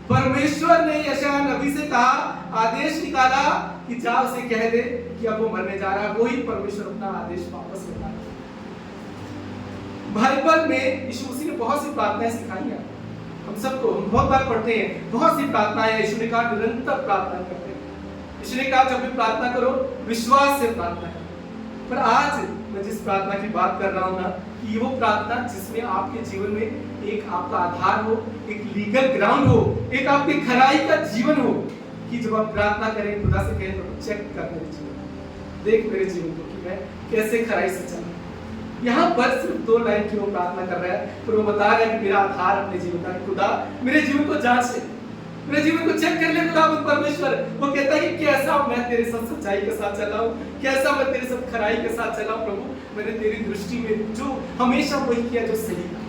परमेश्वर ने यशायाह नबी से कहा, आदेश निकाला कि जा उसे कह दे कि अब वो मरने जा रहा है। वही परमेश्वर अपना आदेश वापस लेता है। बाइबल में यीशु मसीह ने बहुत सी प्रार्थनाएं सिखाई हैं। हम सबको, हम बहुत बार पढ़ते हैं, बहुत सी प्रार्थनाएं हैं, यीशु ने कहा निरंतर प्रार्थना करते हैं। यीशु ने कहा जब भी प्रार्थना करो विश्वास से प्रार्थना करो। पर आज मैं जिस प्रार्थना की बात कर रहा हूं ना, कि वो प्रार्थना जिसमें आपके जीवन में एक आपका आधार हो, एक लीगल ग्राउंड हो, एक आपकी खराई का जीवन हो, कि जब आप प्रार्थना करें खुदा से कहें तो चेक कर मेरे जीवन, देख मेरे जीवन को कि मैं कैसे खराई से चलूं। यहाँ पर सिर्फ 2 लाइन की वो प्रार्थना कर रहा है, पर वो बता रहा है कि मेरा आधार अपने जीवन का, खुदा मेरे जीवन को जांच ले, मेरे जीवन को चेक कर ले खुदा परमेश्वर। वो कहता है कि कैसा मैं तेरे साथ सच्चाई के साथ चला हूं, कैसा मैं तेरे साथ खराई के साथ चला हूं प्रभु, मैंने तेरी दृष्टि में जो हमेशा वही किया जो सही था।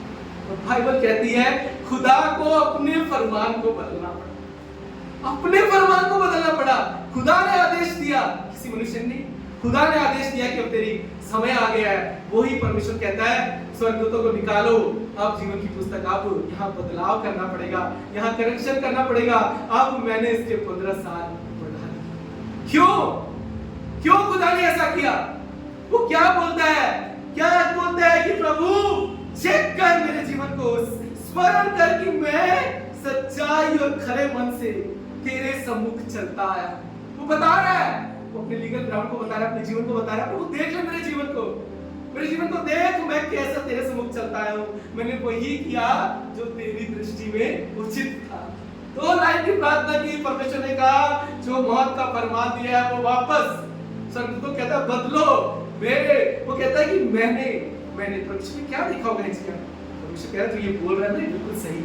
और बाइबल कहती है खुदा को अपने फरमान को बदलना पड़ा, अपने फरमान को बदलना पड़ा। खुदा ने आदेश दिया, किसी मनुष्य ने, खुदा ने आदेश दिया कि अब तेरी समय आ गया है। वही परमेश्वर कहता है स्वर्गदूतों को निकालो, अब जीवन की पुस्तक, अब यहाँ बदलाव करना पड़ेगा, यहाँ करेक्शन करना पड़ेगा। अब मैंने इसके 15 साल बढ़ा दिए। क्यों खुदा ने ऐसा किया? वो क्या बोलता है कि प्रभु चेक कर मेरे जीवन को, स्मरण कर कि मैं सच्चाई और खरे मन से तेरे सम्मुख चलता आया। वो बता रहा है, वो अपने लीगल ग्राउंड को बता रहा है, अपने जीवन को बता रहा है, प्रभु देख ले मेरे जीवन को देख, मैं कैसा तेरे सम्मुख चलता आया हूं। मैंने वही किया जो तेरी दृष्टि में उचित था। 2 लाइन की प्रार्थना की, परमेश्वर ने कहा जो मौत का फरमान दिया है वो वापस स्वर्गदूत को कहता है बदलो मेरे। वो कहता है कि मैंने परमेश्वर ने क्या देखा होगा इसका? परमेश्वर कह रहा है तो ये बोल रहा है ना बिल्कुल सही।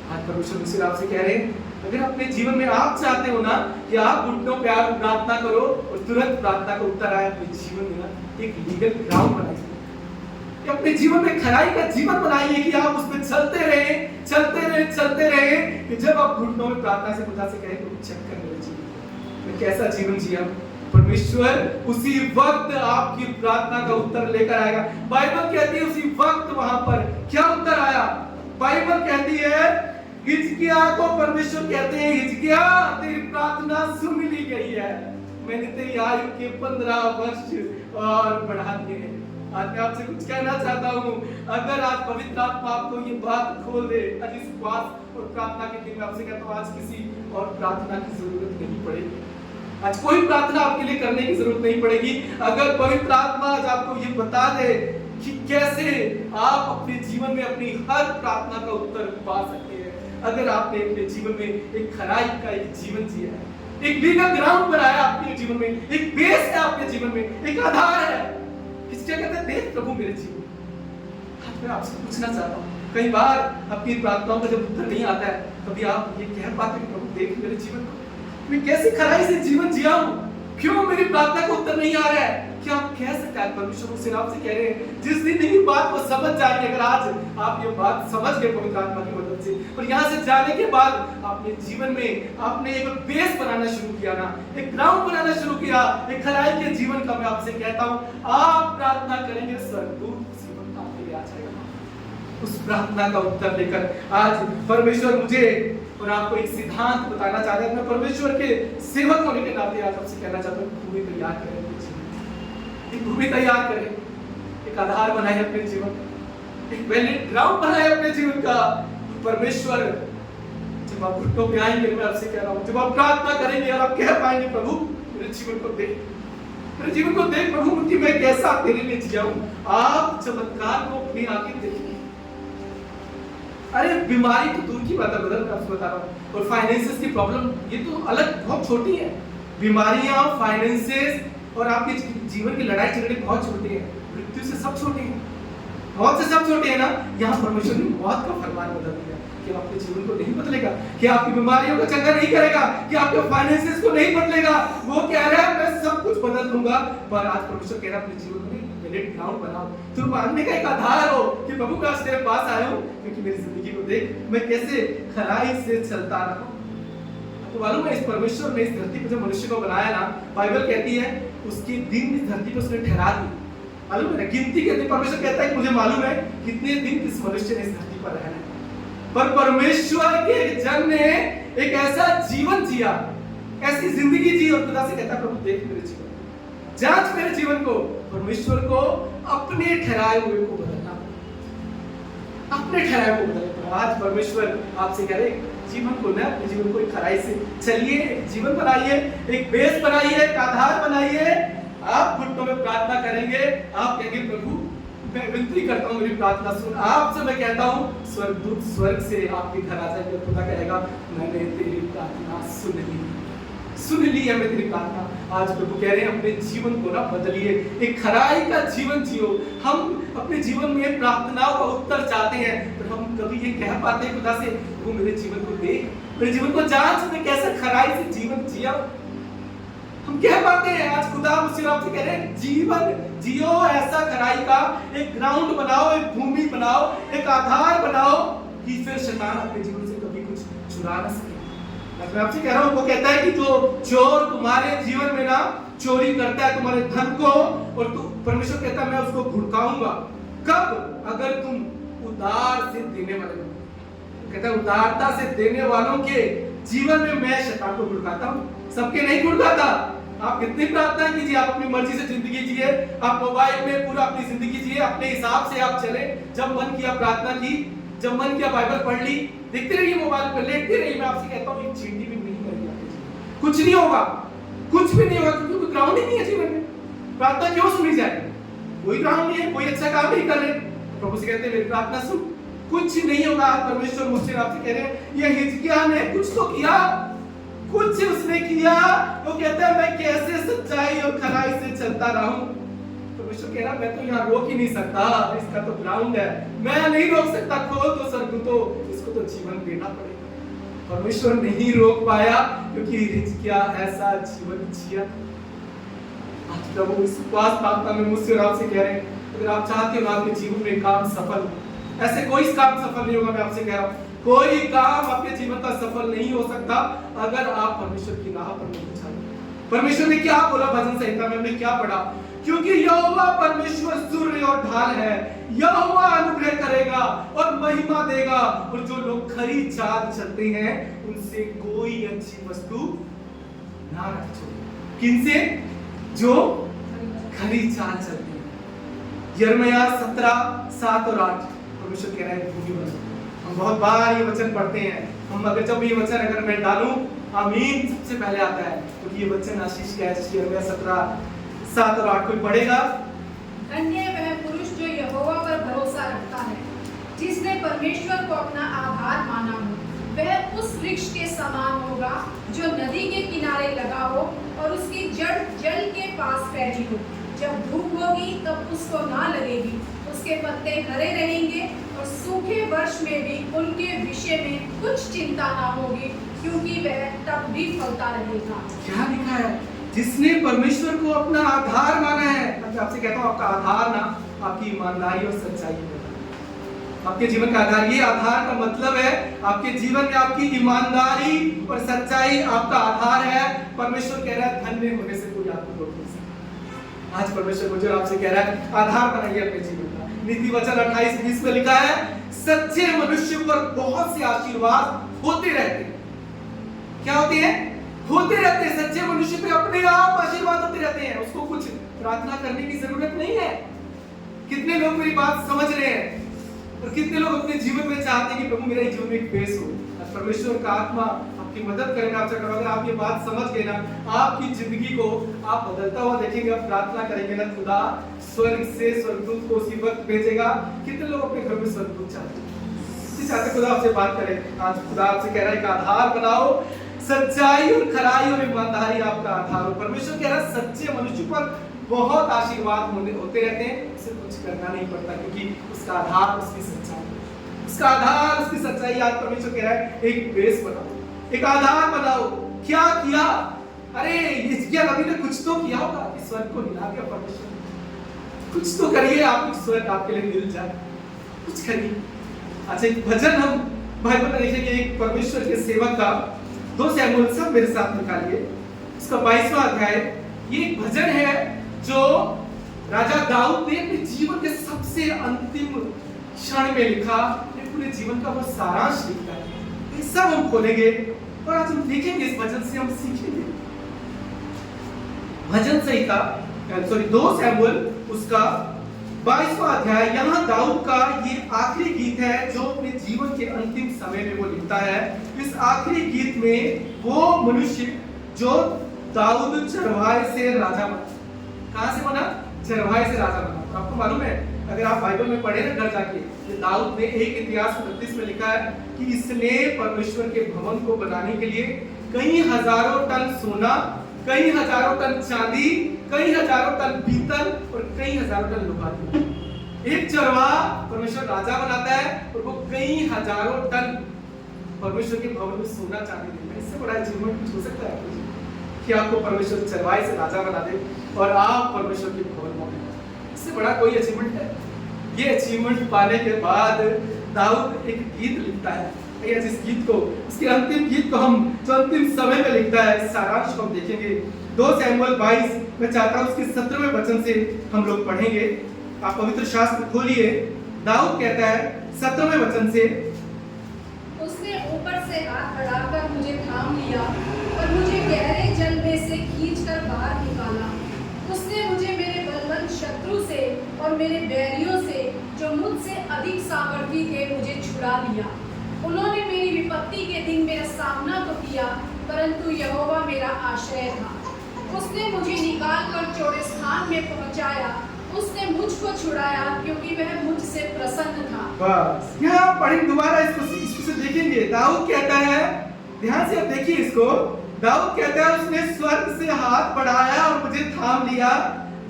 आज परमेश्वर मुझसे आपसे कह रहे हैं, अगर अपने जीवन में आप चाहते हो ना कि आप घुटनों पे आप प्रार्थना करो और तुरंत प्रार्थना का उत्तर आए, अपने जीवन में ना एक लीगल ग्राउंड बनाइए, कि अपने जीवन में खराई का जीवन बनाइए, कि आप उसमें चलते रहे, कि जब आप घुटनों में प्रार्थना से खुदा से कहें तो चेक कर मेरे जीवन में कैसा जीवन जिया, परमेश्वर उसी वक्त आपकी प्रार्थना का उत्तर लेकर आएगा। बाइबल कहती है उसी वक्त वहां पर क्या उत्तर आया? बाइबल कहती है हिजकिया को परमेश्वर कहते हैं हिजकिया तेरी प्रार्थना सुन ली गई है, मैंने तेरी आयु के 15 वर्ष और बढ़ा दिए हैं। आज मैं आपसे कुछ कहना चाहता हूँ, अगर आज पवित्र आत्मा आपको ये बात खोल दे, आज इस उपवास और प्रार्थना के दिन में आपसे कहता हूँ आज किसी और प्रार्थना की जरूरत नहीं पड़ेगी, आज कोई प्रार्थना आपके लिए करने की जरूरत नहीं पड़ेगी। अगर पवित्र आत्मा आज आपको ये बता दे कि कैसे आप अपने जीवन में अपनी हर प्रार्थना का उत्तर पा सकते हैं, अगर आपने अपने जीवन में एक खराई का एक जीवन जिया है, एक लीगल ग्राउंड बनाया आपके जीवन में, एक बेस है आपके जीवन में, एक आधार है, इसलिए कहते हैं देख प्रभु मेरे जीवन। आज मैं आपसे पूछना चाहता हूँ, कई बार आपकी प्रार्थनाओं का जब उत्तर नहीं आता है, कभी आप ये कह पाते हैं प्रभु देख मेरे जीवन को, मैं कैसे खराई से जीवन जिया हूँ, क्यों मेरी प्रार्थना का उत्तर नहीं आ रहा है? क्या आप कह सकते हैं परमेश्वर से आपसे कह रहे हैं, जिस दिन ये बात को समझ जाएंगे, अगर आज आप ये बात समझ गए पवित्र आत्मा की मदद से, और यहाँ से जाने के बाद आपने जीवन में आपने एक बेस बनाना शुरू किया ना, एक ग्राउंड बनाना शुरू किया, एक खराई के जीवन का, मैं आपसे कहता हूँ आप प्रार्थना करेंगे स्वर्गदूत जीवन आपके लिए आ जाएगा। उस प्रार्थना का उत्तर लेकर आज परमेश्वर मुझे और आपको एक सिद्धांत बताना चाहता है। मैं परमेश्वर के सेवक होने के नाते आज आपसे कहना चाहता हूँ, भूमि तैयार करें, एक भूमि तैयार करें, एक आधार बनाए अपने जीवन का, एक वैलिड ग्राउंड बनाए अपने जीवन का। परमेश्वर जब आप घुटनों पे आएंगे, मैं आपसे कह रहा हूँ, जब आप प्रार्थना करेंगे और आप कह पाएंगे प्रभु मेरे जीवन को देख, मेरे जीवन को देख प्रभु कि मैं कैसा तेरे लिए जिया हूँ, आप चमत्कार को अपनी आंखें देखेंगे। अरे बीमारी तो दूर की बात है, बदल मैं आपको बता रहा हूँ, और फाइनेंसेस की प्रॉब्लम ये तो अलग बहुत छोटी है। बीमारियां, फाइनेंसेस और आपके जीवन की लड़ाई झगड़े बहुत छोटे हैं, मृत्यु से सब छोटे हैं, मौत से सब छोटे हैं ना। यहाँ परमेश्वर ने मौत का फरमान बदल दिया कि आपके जीवन को नहीं बदलेगा, कि आपकी बीमारियों का चंगा नहीं करेगा, कि आपके फाइनेंसेस को नहीं बदलेगा। वो कह रहा है मैं सब कुछ बदल दूंगा, पर आज परमेश्वर कह रहा है अपने जीवन में वैलिड ग्राउंड बनाओ, तुम मानने का एक आधार हो कि प्रभु का तेरे पास आया हूँ, क्योंकि मेरी जिंदगी को देख मैं कैसे खराई से चलता रहा हूँ। तो मालूम है इस परमेश्वर ने इस धरती पर जो मनुष्य को बनाया ना, बाइबल कहती है उसके दिन इस धरती पर उसने ठहरा दी। मालूम है ना, गिनती के दिन परमेश्वर कहता है कि मुझे मालूम है कितने दिन इस मनुष्य ने इस धरती पर रहना है। पर परमेश्वर के जन ने एक ऐसा जीवन जिया, ऐसी जिंदगी जी, और खुदा से कहता प्रभु देख मेरे जीवन, जांच मेरे जीवन को। परमेश्वर को अपने ठहराए हुए को बदलना, अपने ठहराए को बदलना। आज परमेश्वर आपसे कह रहे जीवन को ना, अपने जीवन को एक खराई से चलिए, जीवन बनाइए, एक बेस बनाइए, एक आधार बनाइए। आप घुटनों में प्रार्थना करेंगे, आप कहेंगे प्रभु मैं विनती करता हूँ मेरी प्रार्थना सुन। आपसे मैं कहता हूँ स्वर्गदूत स्वर्ग से आपके घर आ जाएंगे, खुदा कहेगा मैंने तेरी प्रार्थना सुन ली है, मैं तेरी प्रार्थना। आज प्रभु कह रहे हैं अपने जीवन को ना बदलिए, एक खराई का जीवन जियो। हम अपने जीवन में प्रार्थनाओं का उत्तर चाहते हैं, पर हम कभी ये कह पाते हैं खुदा से वो मेरे जीवन को दे, मेरे जीवन को जांच, मैं कैसे खराई से जीवन जिया। हम कह पाते हैं आज खुदा मुझसे आपसे कह रहे हैं जीवन जियो ऐसा खराई का, एक ग्राउंड बनाओ, एक भूमि बनाओ, एक आधार बनाओ कि फिर शैतान अपने जीवन से कभी कुछ चुरा ना सके। मैं आपसे कह रहा हूं, वो कहता है कि जो चोर तुम्हारे जीवन में ना चोरी करता है तुम्हारे धन को, और तू परमेश्वर कहता है मैं उसको भुड़काऊंगा कब, अगर तुम उदार से देने वाले हो। कहता है उदारता से देने वालों के जीवन में मैं शैतान को भुड़काता हूं, सबके नहीं भुड़काता। आप कितनी प्रार्थना कीजिए, आप अपनी मर्जी से जिंदगी जिए, आप मोबाइल में पूरा अपनी जिंदगी जिए, अपने हिसाब से आप चले। जब मन किया प्रार्थना की, जब मन किया बाइबल पढ़ ली, देखते रहिए मोबाइल पर, लेटते रहिए। मैं आपसे कहता हूँ एक चींटी भी नहीं करेगी आपके जीवन, कुछ नहीं होगा, कुछ भी नहीं होगा, क्योंकि कोई ग्राउंड ही नहीं है जीवन में। प्रार्थना क्यों सुनी जाए, कोई ग्राउंड नहीं है, कोई अच्छा काम नहीं कर रहे। प्रभु से कहते हैं मेरी प्रार्थना सुन, कुछ नहीं होगा। परमेश्वर मुझसे आपसे कह रहे हैं ये हिजकिय्याह ने कुछ तो किया, कुछ उसने किया। वो कहता है मैं कैसे सच्चाई और खराई से चलता रहूं। परमेश्वर कह रहा मैं तो यहाँ रोक ही नहीं सकता, इसका तो ग्राउंड है, मैं नहीं रोक सकता। खोल तो स्वर्गदूतों, इसको तो जीवन देना पड़ेगा। परमेश्वर नहीं रोक पाया क्योंकि हिजकिय्याह ऐसा जीवन जिया। आज प्रभु इस उपवास प्रार्थना में मुझसे और आपसे कह रहे हैं अगर आप चाहते हो आपके जीवन में काम सफल हो, ऐसे कोई काम सफल नहीं होगा। मैं आपसे कह रहा हूँ कोई काम आपके जीवन का सफल नहीं हो सकता अगर आप परमेश्वर की राह पर नहीं चले। परमेश्वर ने क्या बोला भजन संहिता में, हमने क्या पढ़ा, क्योंकि यहोवा परमेश्वर सूर्य और ढाल है, यहोवा अनुग्रह करेगा और महिमा देगा, और जो लोग खरी चाल चलते हैं उनसे कोई अच्छी वस्तु ना रखो। किनसे? जो खरी चाल चलते हैं। यिर्मयाह 17:7 और 8 परमेश्वर कह रहा है भूमि बनो। हम बहुत बार ये वचन पढ़ते हैं, हम अगर जब ये वचन अगर मैं डालूं आमीन सबसे पहले आता है, क्योंकि ये वचन आशीष का है। यिर्मयाह 17:7 और 8 कोई पढ़ेगा। धन्य वह पुरुष जो यहोवा पर भरोसा रखता है, जिसने परमेश्वर को अपना आधार माना हो। वह उस वृक्ष के समान होगा जो नदी के किनारे लगा हो और उसकी जड़ जल के पास फैली हो। जब धूप होगी तब उसको ना लगेगी, उसके पत्ते हरे रहेंगे और सूखे वर्ष में भी उनके विषय में कुछ चिंता ना होगी, क्योंकि वह तब भी फलता रहेगा। क्या लिखा है? जिसने परमेश्वर को अपना आधार माना है। मैं आपसे कहता हूँ आपका आधार ना आपकी ईमानदारी और सच्चाई है। आपके जीवन का आधार, ये आधार का मतलब है आपके जीवन में आपकी ईमानदारी और सच्चाई आपका आधार है। परमेश्वर कह रहा है धन्य होने से कोई आपको रोक नहीं सकता। आज परमेश्वर मुझे आपसे कह रहा है आधार बनाइए अपने जीवन का। नीति वचन 28:20 में लिखा है सच्चे मनुष्य पर बहुत से आशीर्वाद होते रहते हैं। क्या होते हैं? होते रहते हैं। सच्चे मनुष्य पे अपने आप आशीर्वाद होते रहते हैं, उसको कुछ प्रार्थना करने की जरूरत नहीं है। कितने लोग मेरी बात समझ रहे हैं और कितने लोग अपने जीवन में चाहते हैं कि प्रभु मेरा जीवन में एक बेस हो। परमेश्वर का आत्मा आपकी मदद करेगा। आपसे अगर आप ये बात समझ गए ना, आपकी जिंदगी को आप बदलता हुआ देखेंगे। आप प्रार्थना करेंगे ना, खुदा स्वर्ग से स्वर्गदूत को उसी वक्त भेजेगा। कितने लोग अपने घर में स्वर्गदूत चाहते हैं? चाहते खुदा आपसे बात करें। आज खुदा आपसे कह रहा है कि आधार बनाओ, सच्चाई और खराई और ईमानदारी आपका आधार हो। परमेश्वर कह रहा है सच्चे मनुष्य पर बहुत आशीर्वाद होते रहते हैं, उसे कुछ करना नहीं पड़ता, क्योंकि उसका आधार उसकी सच्चाई, उसका आधार उसकी सच्चाई। आज परमेश्वर कह रहा है एक बेस बनाओ, एक आधार बनाओ। क्या किया? अरे हिजकिय्याह नबी ने कुछ तो किया होगा कि स्वर्ग को हिला दिया। परमेश्वर कुछ तो करिए, आप स्वर्ग आपके लिए मिल जाए, कुछ करिए। अच्छा एक भजन हम बाइबल में देखेंगे, एक परमेश्वर के सेवक का 2 शमूएल सब मेरे साथ निकालिए, उसका 22वां अध्याय। ये एक भजन है जो राजा दाऊद ने अपने जीवन के सबसे अंतिम क्षण में लिखा। पूरे जीवन का वो सारांश लिखा है। ये सब हम खोलेंगे और आज हम देखेंगे, इस भजन से हम सीखेंगे। भजन संहिता 2 शमूएल उसका 22वां अध्याय, यहाँ दाऊद का ये आखिरी गीत है जो अपने जीवन के अंतिम समय में वो लिखता है। इस आखिरी गीत में वो मनुष्य जो दाऊद चरवाहे से राजा बना, कहां से बना? चरवाहे से राजा बना। तो आपको मालूम है, अगर आप बाइबल में पढ़े ना घर जाके, तो दाऊद ने एक इतिहास 32 में लिखा है कि इसने परमेश्वर के भवन को बनाने के लिए कई हजारों टन सोना, कई हजारों टन चांदी, कई हजारों टन पीतल और कई हजारों टन लोहा दिया। एक चरवाहा परमेश्वर राजा बनाता है और वो कई हजारों टन परमेश्वर के भवन में सोना चांदी देता है। इससे बड़ा अचीवमेंट कुछ हो सकता है कि आपको परमेश्वर चरवाहे से राजा बना दे और आप परमेश्वर के भवन में? इससे बड़ा कोई अचीवमेंट है? ये अचीवमेंट पाने के बाद दाऊद एक गीत लिखता है। जिस गीत को, उसके अंतिम गीत को हम जो अंतिम समय में लिखता है, सारांश को हम देखेंगे 2 शमूएल 22। मैं चाहता हूं उसके 17वें वचन से हम लोग पढ़ेंगे। आप पवित्र शास्त्र खोलिए। दाऊद कहता है 17वें वचन से, उसने ऊपर से हाथ बढ़ाकर मुझे थाम लिया और मुझे गहरे जल में से खींचकर बाहर निकाला। उसने मुझे मेरे बलवंत शत्रु से और मेरे बैरियों से जो मुझसे अधिक सामर्थी थे मुझे छुड़ा लिया। उन्होंने मेरी विपत्ति के दिन मेरा सामना तो किया, परंतु यहोवा मेरा आश्रय था। उसने मुझे निकाल कर चौड़े स्थान में पहुंचाया। उसने मुझको छुड़ाया क्योंकि वह मुझसे प्रसन्न था। बस यहाँ पढ़ें दोबारा, इसको से देखेंगे। दाऊद कहता है, ध्यान से आप देखिए इसको। दाऊद कहता है उसने स्वर्ग से हाथ बढ़ाया और मुझे थाम लिया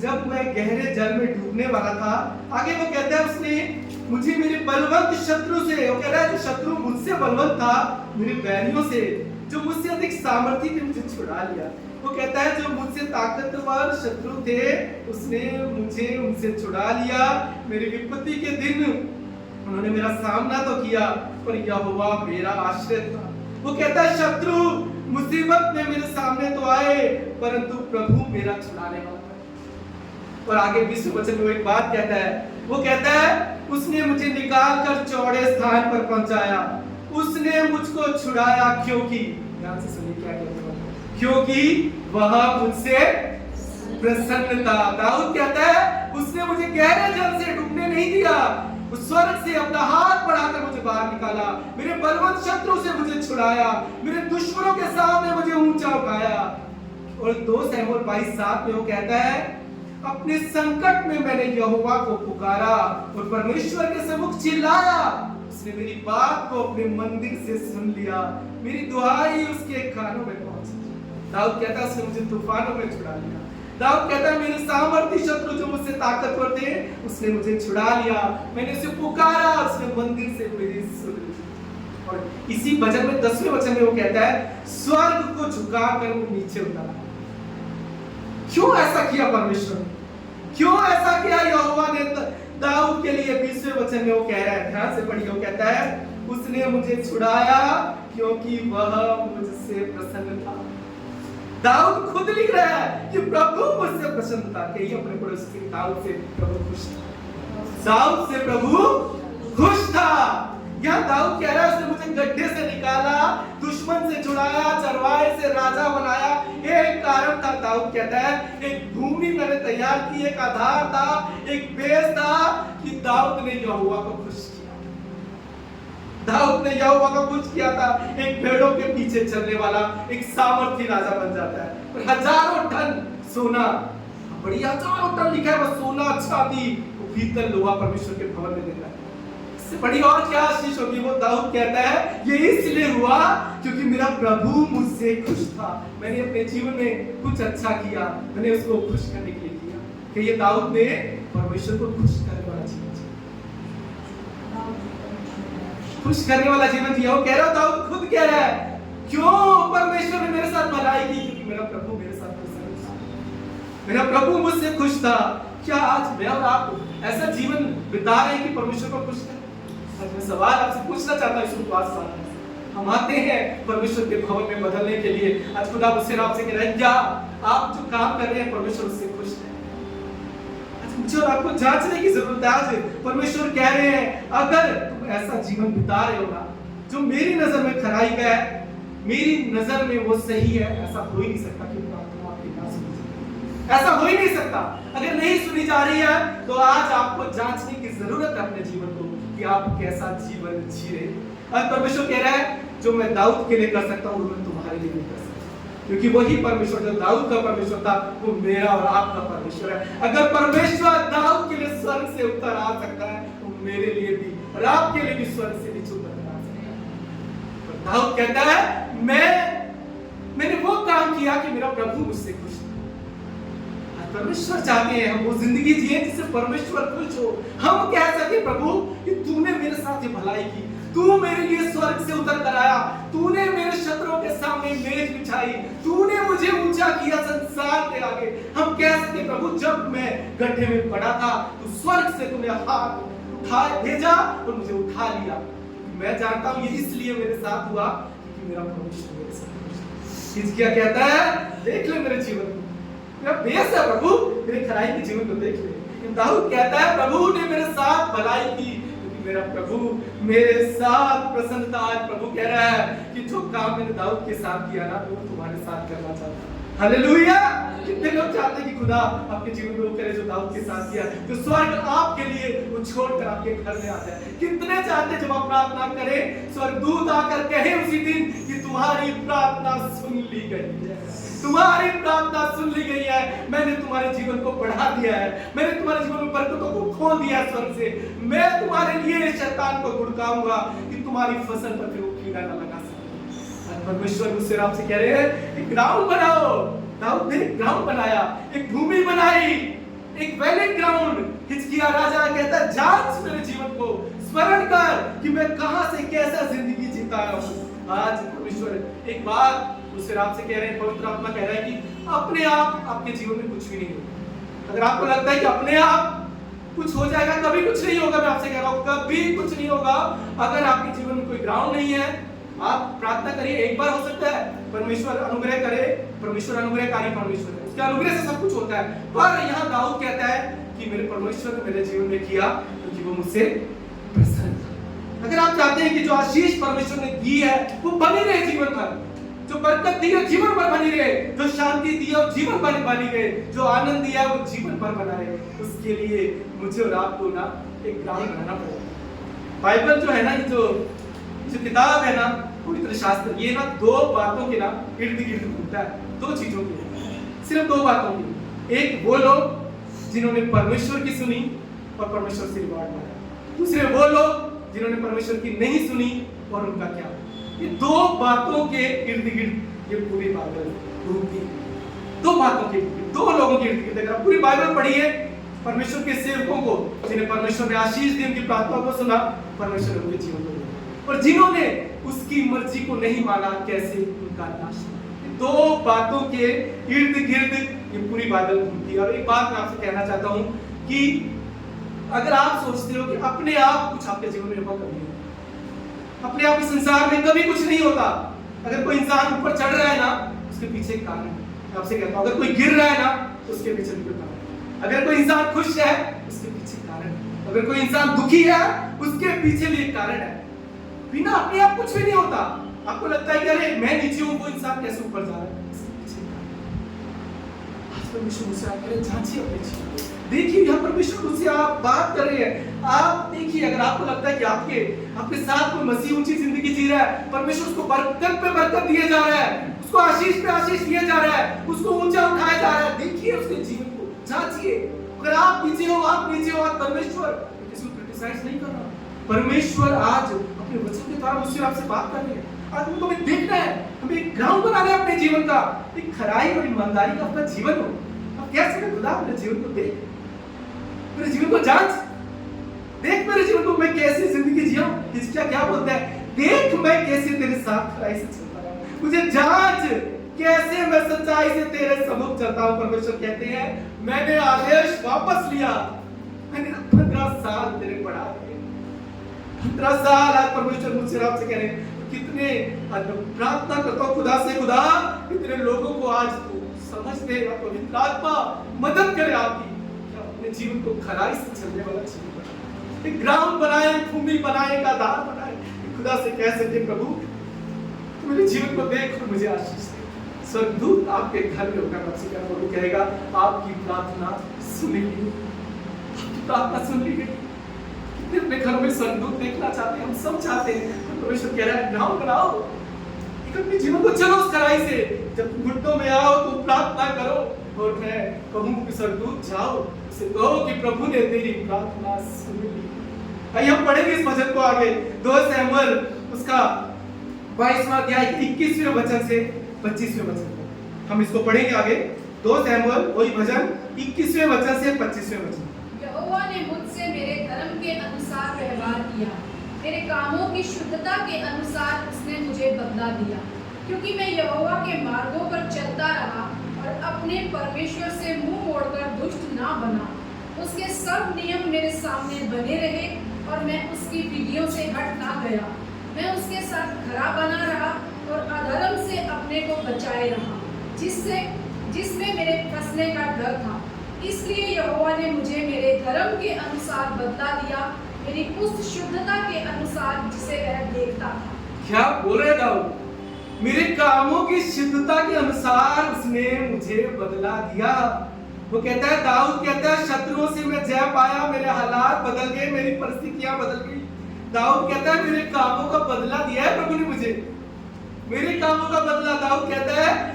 जब मैं गहरे जल में डूबने वाला था। आगे वो कहता है उसने मुझे मेरे बलवंत शत्रु से, वो कह रहा है जो शत्रु मुझसे बलवंत था, मेरे बैरियों से जो मुझसे अधिक सामर्थी थे मुझे छुड़ा लिया। वो कहता है जो मुझसे ताकतवर शत्रु थे उसने मुझे उनसे छुड़ा लिया। मेरी विपत्ति के दिन उन्होंने मेरा सामना तो किया पर यहोवा मेरा आश्रय था। वो कहता है शत्रु मुसीबत में मेरे सामने तो आए परंतु प्रभु मेरा छुड़ाने वाला है। और आगे 20वें वचन में एक बात कहता है, वो कहता है उसने मुझे निकाल कर चौड़े स्थान पर पहुंचाया। उसने मुझको छुड़ाया क्योंकि, ध्यान से सुनिए क्या कहता है, क्योंकि वह मुझसे प्रसन्न था। दाऊद कहता है उसने मुझे गहरे जल से डूबने नहीं दिया, उस स्वर्ग से अपना हाथ बढ़ाकर मुझे बाहर निकाला, मेरे बलवंत शत्रु से मुझे छुड़ाया, मेरे दुश्मनों के सामने मुझे ऊंचा उठाया। और 2 शमूएल 22:7 में वो कहता है अपने संकट में मैंने यहोवा को पुकारा और परमेश्वर के सम्मुख चिल्लाया। उसने मेरी बात को अपने मंदिर से सुन लिया, मेरी दुहाई उसके कानों में पहुंची। दाऊद कहता है उसने मुझे तूफानों में छुड़ा लिया। दाऊद कहता है मेरे सामर्थी शत्रु जो मुझसे ताकतवर थे उसने मुझे छुड़ा लिया, मैंने उसे पुकारा, उसने मंदिर से मेरी सुन ली। और इसी भजन में 10वें वचन में वो कहता है स्वर्ग को झुकाकर वो नीचे उतरा। क्यों ऐसा किया परमेश्वर ने? क्यों ऐसा किया यहोवा ने दाऊद के लिए? 20वें वचन में वो कह रहा है, ध्यान से पढ़िए। वो कहता है उसने मुझे छुड़ाया क्योंकि वह मुझसे प्रसन्न था। दाऊद खुद लिख रहा है कि प्रभु मुझसे प्रसन्न था। कहिए अपने पड़ोसी से, दाऊद से प्रभु खुश था। दाऊद से प्रभु खुश था। यहाँ दाऊद कह रहा है उसने मुझे गड्ढे से निकाला, दुश्मन से छुड़ाया, चरवाहे से राजा बनाया। एक कारण था, दाऊद कहता है एक भूमि मैंने तैयार की, एक आधार था, एक बेस था कि दाऊद ने यहोवा को खुश किया। दाऊद ने यहोवा को खुश किया था। एक भेड़ों के पीछे चलने वाला एक सामर्थी राजा बन जाता है। और हजारों टन सोना, बड़ी हजारों टन लिखा है वो सोना, चांदी, पीतल, लोहा परमेश्वर के भवन में देता है। इससे बड़ी और क्या आशीष होगी? वो दाऊद कहता है ये इसलिए हुआ क्योंकि मेरा प्रभु मुझसे खुश था। मैंने अपने जीवन में कुछ अच्छा किया, मैंने उसको खुश करने के लिए किया। कि ये दाऊद ने परमेश्वर को खुश करने वाला जीवन जिया, खुश करने वाला जीवन जिया। वो कह रहा है, दाऊद खुद कह रहा है क्यों परमेश्वर ने मेरे साथ भलाई की? क्योंकि मेरा प्रभु मेरे साथ खुश था, मेरा प्रभु मुझसे खुश था। क्या आज मैं और आप ऐसा जीवन बिता रहे हैं कि परमेश्वर को खुश करें? आज मैं सवाल आपसे पूछना चाहता हूं। शुरुआत से हम आते हैं परमेश्वर के भवन में बदलने के लिए। आज खुदा मुझसे आपसे कह रहा है क्या आप जो काम कर रहे हैं परमेश्वर उससे खुश है? आज मुझे और आपको जांचने की जरूरत है। आज परमेश्वर कह रहे हैं अगर तुम ऐसा जीवन बिता रहे हो ना जो मेरी नजर में खराई का है, मेरी नजर में वो सही है, ऐसा हो ही नहीं सकता कि तुम आपकी ना सुन। ऐसा हो ही नहीं सकता। अगर नहीं सुनी जा रही है तो आज आपको जांचने की जरूरत है अपने जीवन को कि आप कैसा जीवन जी रहे। आज परमेश्वर कह रहा है जो मैं दाऊद के लिए कर सकता हूँ मैं तुम्हारे लिए नहीं कर सकता, क्योंकि वही परमेश्वर जो दाऊद का परमेश्वर था वो मेरा और आपका परमेश्वर है। अगर परमेश्वर दाऊद के लिए स्वर्ग से उतर आ सकता है तो मेरे लिए भी और आपके लिए भी स्वर्ग से नीचे उतर आ सकता है। और दाऊद कहता है मैंने वो काम किया कि मेरा प्रभु मुझसे खुश है। परमेश्वर चाहते हैं हम वो जिंदगी जिए जिससे परमेश्वर खुश हो। हम कह सके प्रभु कि तूने मेरे साथ ये भलाई की, तू मेरे लिए स्वर्ग से उतर कर आया, तूने मेरे शत्रुओं के सामने मेज बिछाई, तूने मुझे ऊंचा किया संसार के आगे। हम कह सके प्रभु जब मैं गड्ढे में पड़ा था तो स्वर्ग से तूने हाथ उठा भेजा और मुझे उठा लिया। मैं जानता हूं ये इसलिए मेरे साथ हुआ क्योंकि मेरा परमेश्वर मेरे साथ। हिजकिय्याह कहता है देख ले मेरे जीवन को, मेरा बेस है प्रभु, मेरे खराई के जीवन को देख ले। दाऊद कहता है प्रभु ने मेरे साथ भलाई की क्योंकि मेरा प्रभु मेरे साथ प्रसन्न था। आज प्रभु कह रहा है कि जो काम मैंने दाऊद के साथ किया ना वो तुम्हारे साथ करना चाहता हूं। हालेलुया। कितने लोग चाहते हैं कि खुदा आपके जीवन में वो करे जो दाऊद के साथ किया, जो स्वर्ग आपके लिए वो छोड़कर आपके घर में आता है। कितने चाहते हैं जब आप प्रार्थना करें स्वर्गदूत आकर कहे उसी दिन कि तुम्हारी प्रार्थना सुन ली गई है, तुम्हारी प्रार्थना सुन ली गई है, मैंने तुम्हारे जीवन को बढ़ा दिया है, मैंने तुम्हारे जीवन में बरकतों को खोल दिया है स्वर्ग से। मैं तुम्हारे लिए शैतान को गुड़काऊंगा कि तुम्हारी फसल पर वो कीड़ा न लगा सके। परमेश्वर मुझसे आपसे कह रहे हैं एक ग्राउंड बनाओ। दाऊद ने एक ग्राउंड बनाया, एक भूमि बनाई, एक वैलिड ग्राउंड। हिजकिय्याह राजा कहता है जांच मेरे जीवन को, स्मरण कर कि मैं कहां से कैसा जिंदगी जीता आया हूं। आज परमेश्वर एक बात मुझसे आपसे कह रहे हैं, पवित्र आत्मा कह रहा है कि अपने आप आपके जीवन में कुछ भी नहीं होगा। अगर आपको लगता है कि अपने आप कुछ हो जाएगा, कभी कुछ नहीं होगा। मैं आपसे कह रहा हूं कभी कुछ नहीं होगा। अगर आपके जीवन में कोई ग्राउंड नहीं है, आप प्रार्थना करिए। एक बार हो सकता है परमेश्वर अनुग्रह करे, परमेश्वर अनुग्रहकारी परमेश्वर है, उसके अनुग्रह से सब कुछ होता है। पर यहाँ दाऊद कहता है कि मेरे परमेश्वर ने मेरे जीवन में किया क्योंकि वो मुझसे प्रसन्न था। अगर आप चाहते हैं कि जो आशीष परमेश्वर ने दी है वो बनी रहे जीवन भर, जो बरकत दी है जीवन भर बनी रहे, जो शांति दी है वो जीवन भर बनी रहे, जो आनंद दिया है वो जीवन भर बना रहे, उसके लिए मुझे और आपको ना एक ग्राउंड बनाना पड़ेगा। बाइबल जो है ना, जो किताब है ना, पवित्र शास्त्र, ये ना दो बातों के ना इर्द गिर्द घूमता है। दो चीजों के, सिर्फ दो बातों की। एक वो लोग जिन्होंने परमेश्वर की सुनी और परमेश्वर से रिवॉर्ड पाया, दूसरे वो लोग जिन्होंने परमेश्वर की नहीं सुनी और उनका क्या। ये दो बातों के इर्द गिर्द ये पूरी बाइबल घूमती है। दो बातों के, दो लोगों के इर्द गिर्द। अगर आप पूरी बाइबल पढ़िए, परमेश्वर के सेवकों को जिन्हें परमेश्वर ने आशीष दी, उनकी प्रार्थना को सुना, परमेश्वर उनके जीवन को, और जिन्होंने उसकी मर्जी को नहीं माना, कैसे उनका नाश। दो बातों के इर्द गिर्द ये पूरी बाइबल घूमती है। और एक बात मैं आपसे कहना चाहता हूं कि अगर आप सोचते हो कि अपने आप कुछ आपके जीवन में होगा, कभी अपने आप इस संसार में कभी कुछ नहीं होता। अगर कोई इंसान ऊपर चढ़ रहा है ना, उसके पीछे एक कारण है। मैं आपसे कहता हूं अगर कोई गिर रहा है ना, तो उसके पीछे भी कोई कारण है। अगर कोई इंसान खुश है, उसके पीछे कारण है। अगर कोई इंसान दुखी है, उसके पीछे भी एक कारण है। बिना अपने आप कुछ भी नहीं होता। आपको लगता है कि अरे मैं नीचे हूं, वो इंसान कैसे ऊपर जा रहा है, आज परमेश्वर मुझसे आप करें, जांचिए अपने जीवन, देखिए यहाँ परमेश्वर मुझसे आप बात कर रहे हैं। आप देखिए, अगर आपको लगता है कि आपके साथ कोई मसीह ऊंची जिंदगी जी रहा है, परमेश्वर उसको बरकत पे बरकत दिए जा रहा है, उसको आशीष पे आशीष दिया जा रहा है, उसको ऊंचा उठाया जा रहा है, देखिए उसके जीवन को, जांचिए। अगर आप नीचे हो, आप नीचे हो, आप परमेश्वर किसी को क्रिटिसाइज नहीं कर रहा। परमेश्वर आज अपने वचन के द्वारा मुझसे आपसे बात कर रहे हैं। आज हमको हमें देखना है, हमें एक ग्राउंड बनाना है अपने जीवन का, एक खराई और ईमानदारी का अपना जीवन हो। आप कैसे खुदा अपने जीवन को देख, मेरे जीवन को जांच, देख मेरे जीवन को मैं कैसे जिंदगी जिया हूं। हिजकिय्याह क्या बोलता है, देख मैं कैसे तेरे साथ खराई से चलता रहा, मुझे जांच कैसे मैं सच्चाई से तेरे सम्मुख चलता हूं। परमेश्वर कहते हैं मैंने आदेश वापस लिया, मैंने 15 साल तेरे पढ़ा दिए, 15 साल। आज परमेश्वर मुझसे आपसे कह रहे हैं कितने प्रार्थना करता हूं खुदा से, खुदा कितने लोगों को आज तू समझ दे, पवित्र आत्मा मदद करे आपकी, अपने जीवन को खराई से चलने वाला जीवन बनाए, एक ग्राउंड बनाए, भूमि बनाए, एक आधार बनाए। खुदा से कह सके प्रभु मेरे जीवन को देख और मुझे आशीष दे, स्वर्गदूत आपके घर में होकर आपसे क्या प्रभु कहेगा, आपकी प्रार्थना सुनी गई, आपकी प्रार्थना सुन ली गई। कितने अपने घरों में स्वर्गदूत देखना चाहते हैं, हम सब चाहते हैं। परमेश्वर कह रहा है ग्रहण कराओ, अपने जीवन को चलो उस कड़ाई से। जब तुम घुटनों में आओ तो प्रार्थना करो, और मैं कहूँ कि स्वर्गदूत जाओ, उसे कहो कि प्रभु ने तेरी प्रार्थना सुन ली। आइए हम पढ़ेंगे इस भजन को आगे, 2 शमूएल उसका 22वां अध्याय 21वें वचन से 25वें वचन तक हम इसको पढ़ेंगे आगे। 2 शमूएल वही भजन 21वें वचन से 25वें वचन। यहोवा ने मुझसे मेरे धर्म के अनुसार व्यवहार किया, मेरे कामों की शुद्धता के अनुसार उसने मुझे बदला दिया, क्योंकि मैं यहोवा के मार्गों पर चलता रहा और अपने परमेश्वर से मुंह मोड़कर दुष्ट ना बना। उसके सब नियम मेरे सामने बने रहे और मैं उसकी विधियों से हट ना गया। मैं उसके साथ खरा बना रहा और अधर्म से अपने को बचाए रहा, जिसमें मेरे फंसने का डर था। इसलिए यहोवा ने मुझे मेरे धर्म के अनुसार बदला दिया, मेरी उस शुद्धता के अनुसार जिसे वह देखता था। क्या बोल रहे दाऊद, मेरे कामों की शुद्धता के अनुसार उसने मुझे बदला दिया। वो कहता है, दाऊद कहता है, शत्रुओं से मैं जय पाया, मेरे हालात बदल गए, मेरी परिस्थितियां बदल गई। दाऊद कहता है मेरे कामों का बदला दिया है प्रभु ने मुझे, मेरे कामों का बदला। दाऊद कहता है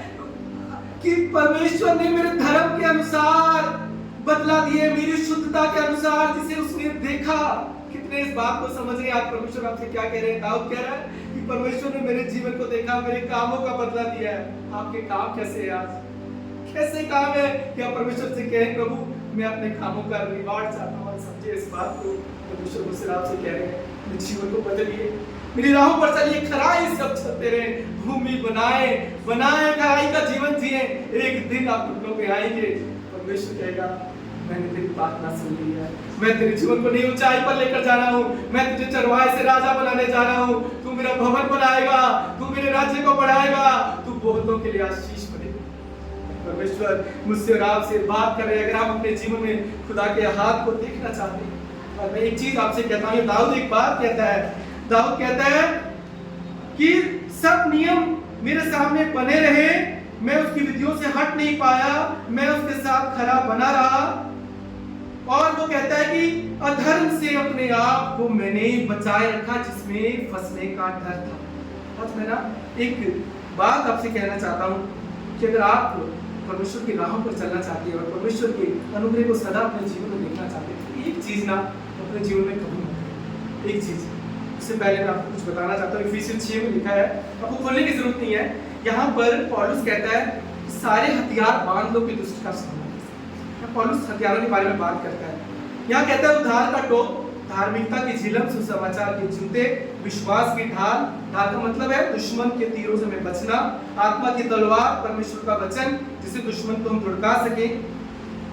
कि परमेश्वर ने मेरे धर्म के अनुसार बदला दिए, मेरी शुद्धता के अनुसार जिसे उसने देखा। कितने इस बात को समझ रहे हैं आज परमेश्वर आपसे क्या कह रहे हैं? दाऊद कह रहा है कि परमेश्वर ने मेरे जीवन को देखा, मेरे कामों का बदला दिया है। आपके काम कैसे है आज? कैसे काम है कि आप परमेश्वर से कहें प्रभु मैं अपने कामों का रिवॉर्ड चाहता हूँ। समझिए इस बात को, परमेश्वर मुझसे आपसे कह रहे हैं मेरे जीवन को बदलिए, मेरी राहों पर चलिए, खराई सब चलते रहे, भूमि बनाए खराई का जीवन जिए। एक दिन आप घुटनों पे आएंगे, परमेश्वर कहेगा मैंने तेरी प्रार्थना सुन ली है, मैं तेरे जीवन को नई ऊंचाई पर लेकर जा रहा हूँ, मैं तुझे चरवाहे से राजा बनाने जा रहा हूँ, तू मेरा भवन बनाएगा, तू मेरे राज्य को बढ़ाएगा, तू बहुतों के लिए आशीष बनेगा। परमेश्वर मुझसे और आपसे बात कर रहे हैं। अगर आप अपने जीवन में खुदा के हाथ को देखना चाहते हैं, और मैं एक चीज आपसे कहता हूँ, दाऊद एक बात कहता है, दाऊद कहता है कि सब नियम मेरे सामने बने रहे, मैं उसकी विधियों से हट नहीं पाया, मैं उसके साथ खरा बना रहा। और वो कहता है कि अधर्म से अपने आप को मैंने बचाए रखा, जिसमें फंसने का डर था। आज मैं ना एक बात आपसे कहना चाहता हूँ कि अगर आप परमेश्वर की राहों पर चलना चाहते हैं और परमेश्वर के अनुग्रह को सदा अपने जीवन में देखना चाहते हैं, तो एक चीज ना अपने जीवन में कभी मत करें। एक चीज उससे पहले मैं आपको कुछ बताना चाहता हूँ। इफिसियंस 6 में लिखा है, आपको खोलने की जरूरत नहीं है। यहाँ पर पौलुस कहता है सारे हथियार बांध लो कि दुष्ट का सामना। पौलुस हथियारों के बारे में बात करता है। यहाँ कहता है उद्धार का टोप, धार्मिकता की झिलम, सुसमाचार के जूते, विश्वास की ढाल। ढाल का मतलब है दुश्मन के तीरों से में बचना, आत्मा की तलवार, परमेश्वर का वचन जिसे दुश्मन को हम धुड़का सके।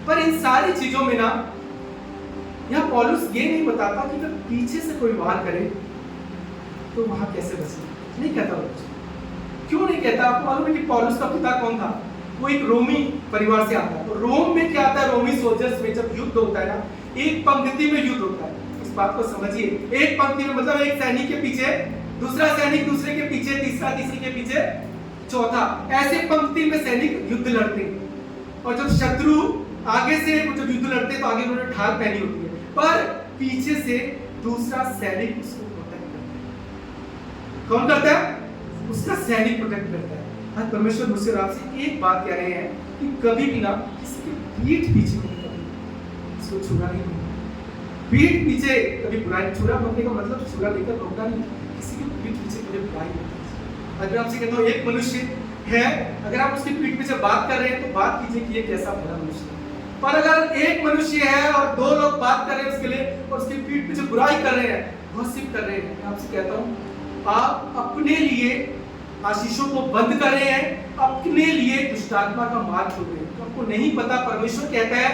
पर इन सारी चीजों में ना यहाँ पौलुस ये नहीं बताता कि अगर पीछे से कोई वार करे तो वहां कैसे बचना, नहीं कहता वो। क्यों नहीं कहता? आपको मालूम है कि पौलुस का पिता कौन था? वो एक रोमी परिवार से आता है। तो रोम में क्या आता है, रोमी सोल्जर्स में जब युद्ध होता है ना, एक पंक्ति में युद्ध होता है। इस बात को समझिए, एक पंक्ति में मतलब एक सैनिक के पीछे दूसरा सैनिक, दूसरे के पीछे तीसरा, तीसरे के पीछे चौथा, ऐसे पंक्ति में सैनिक युद्ध लड़ते हैं। और जब शत्रु आगे से जब युद्ध लड़ते हैं तो आगे उन्होंने ढाल पहनी होती है, पर पीछे से दूसरा सैनिक उसको प्रोटेक्ट करता है। कौन करता है? उसका सैनिक प्रोटेक्ट करता है। आज परमेश्वर मुझसे और आपसे एक बात कह रहे हैं कि कभी भी ना किसी के पीठ पीछे कभी इसको छुरा नहीं होगा। पीठ पीछे कभी बुराई, छुरा भोगने का मतलब छुरा लेकर भोगना नहीं, किसी के पीठ पीछे कभी बुराई नहीं। अगर आपसे कहता हूँ एक मनुष्य है, अगर आप उसकी पीठ पीछे बात कर रहे हैं तो बात कीजिए कि ये कैसा भला मनुष्य है। पर अगर एक मनुष्य है और दो लोग बात कर रहे हैं उसके लिए और उसकी पीठ पीछे बुराई कर रहे हैं, गॉसिप कर रहे हैं, मैं आपसे कहता हूँ आप अपने लिए आशीषों को बंद कर रहे हैं, अपने लिए दुष्टात्मा का मार्ग छोड़ रहे हैं। तो आपको नहीं पता, परमेश्वर कहता है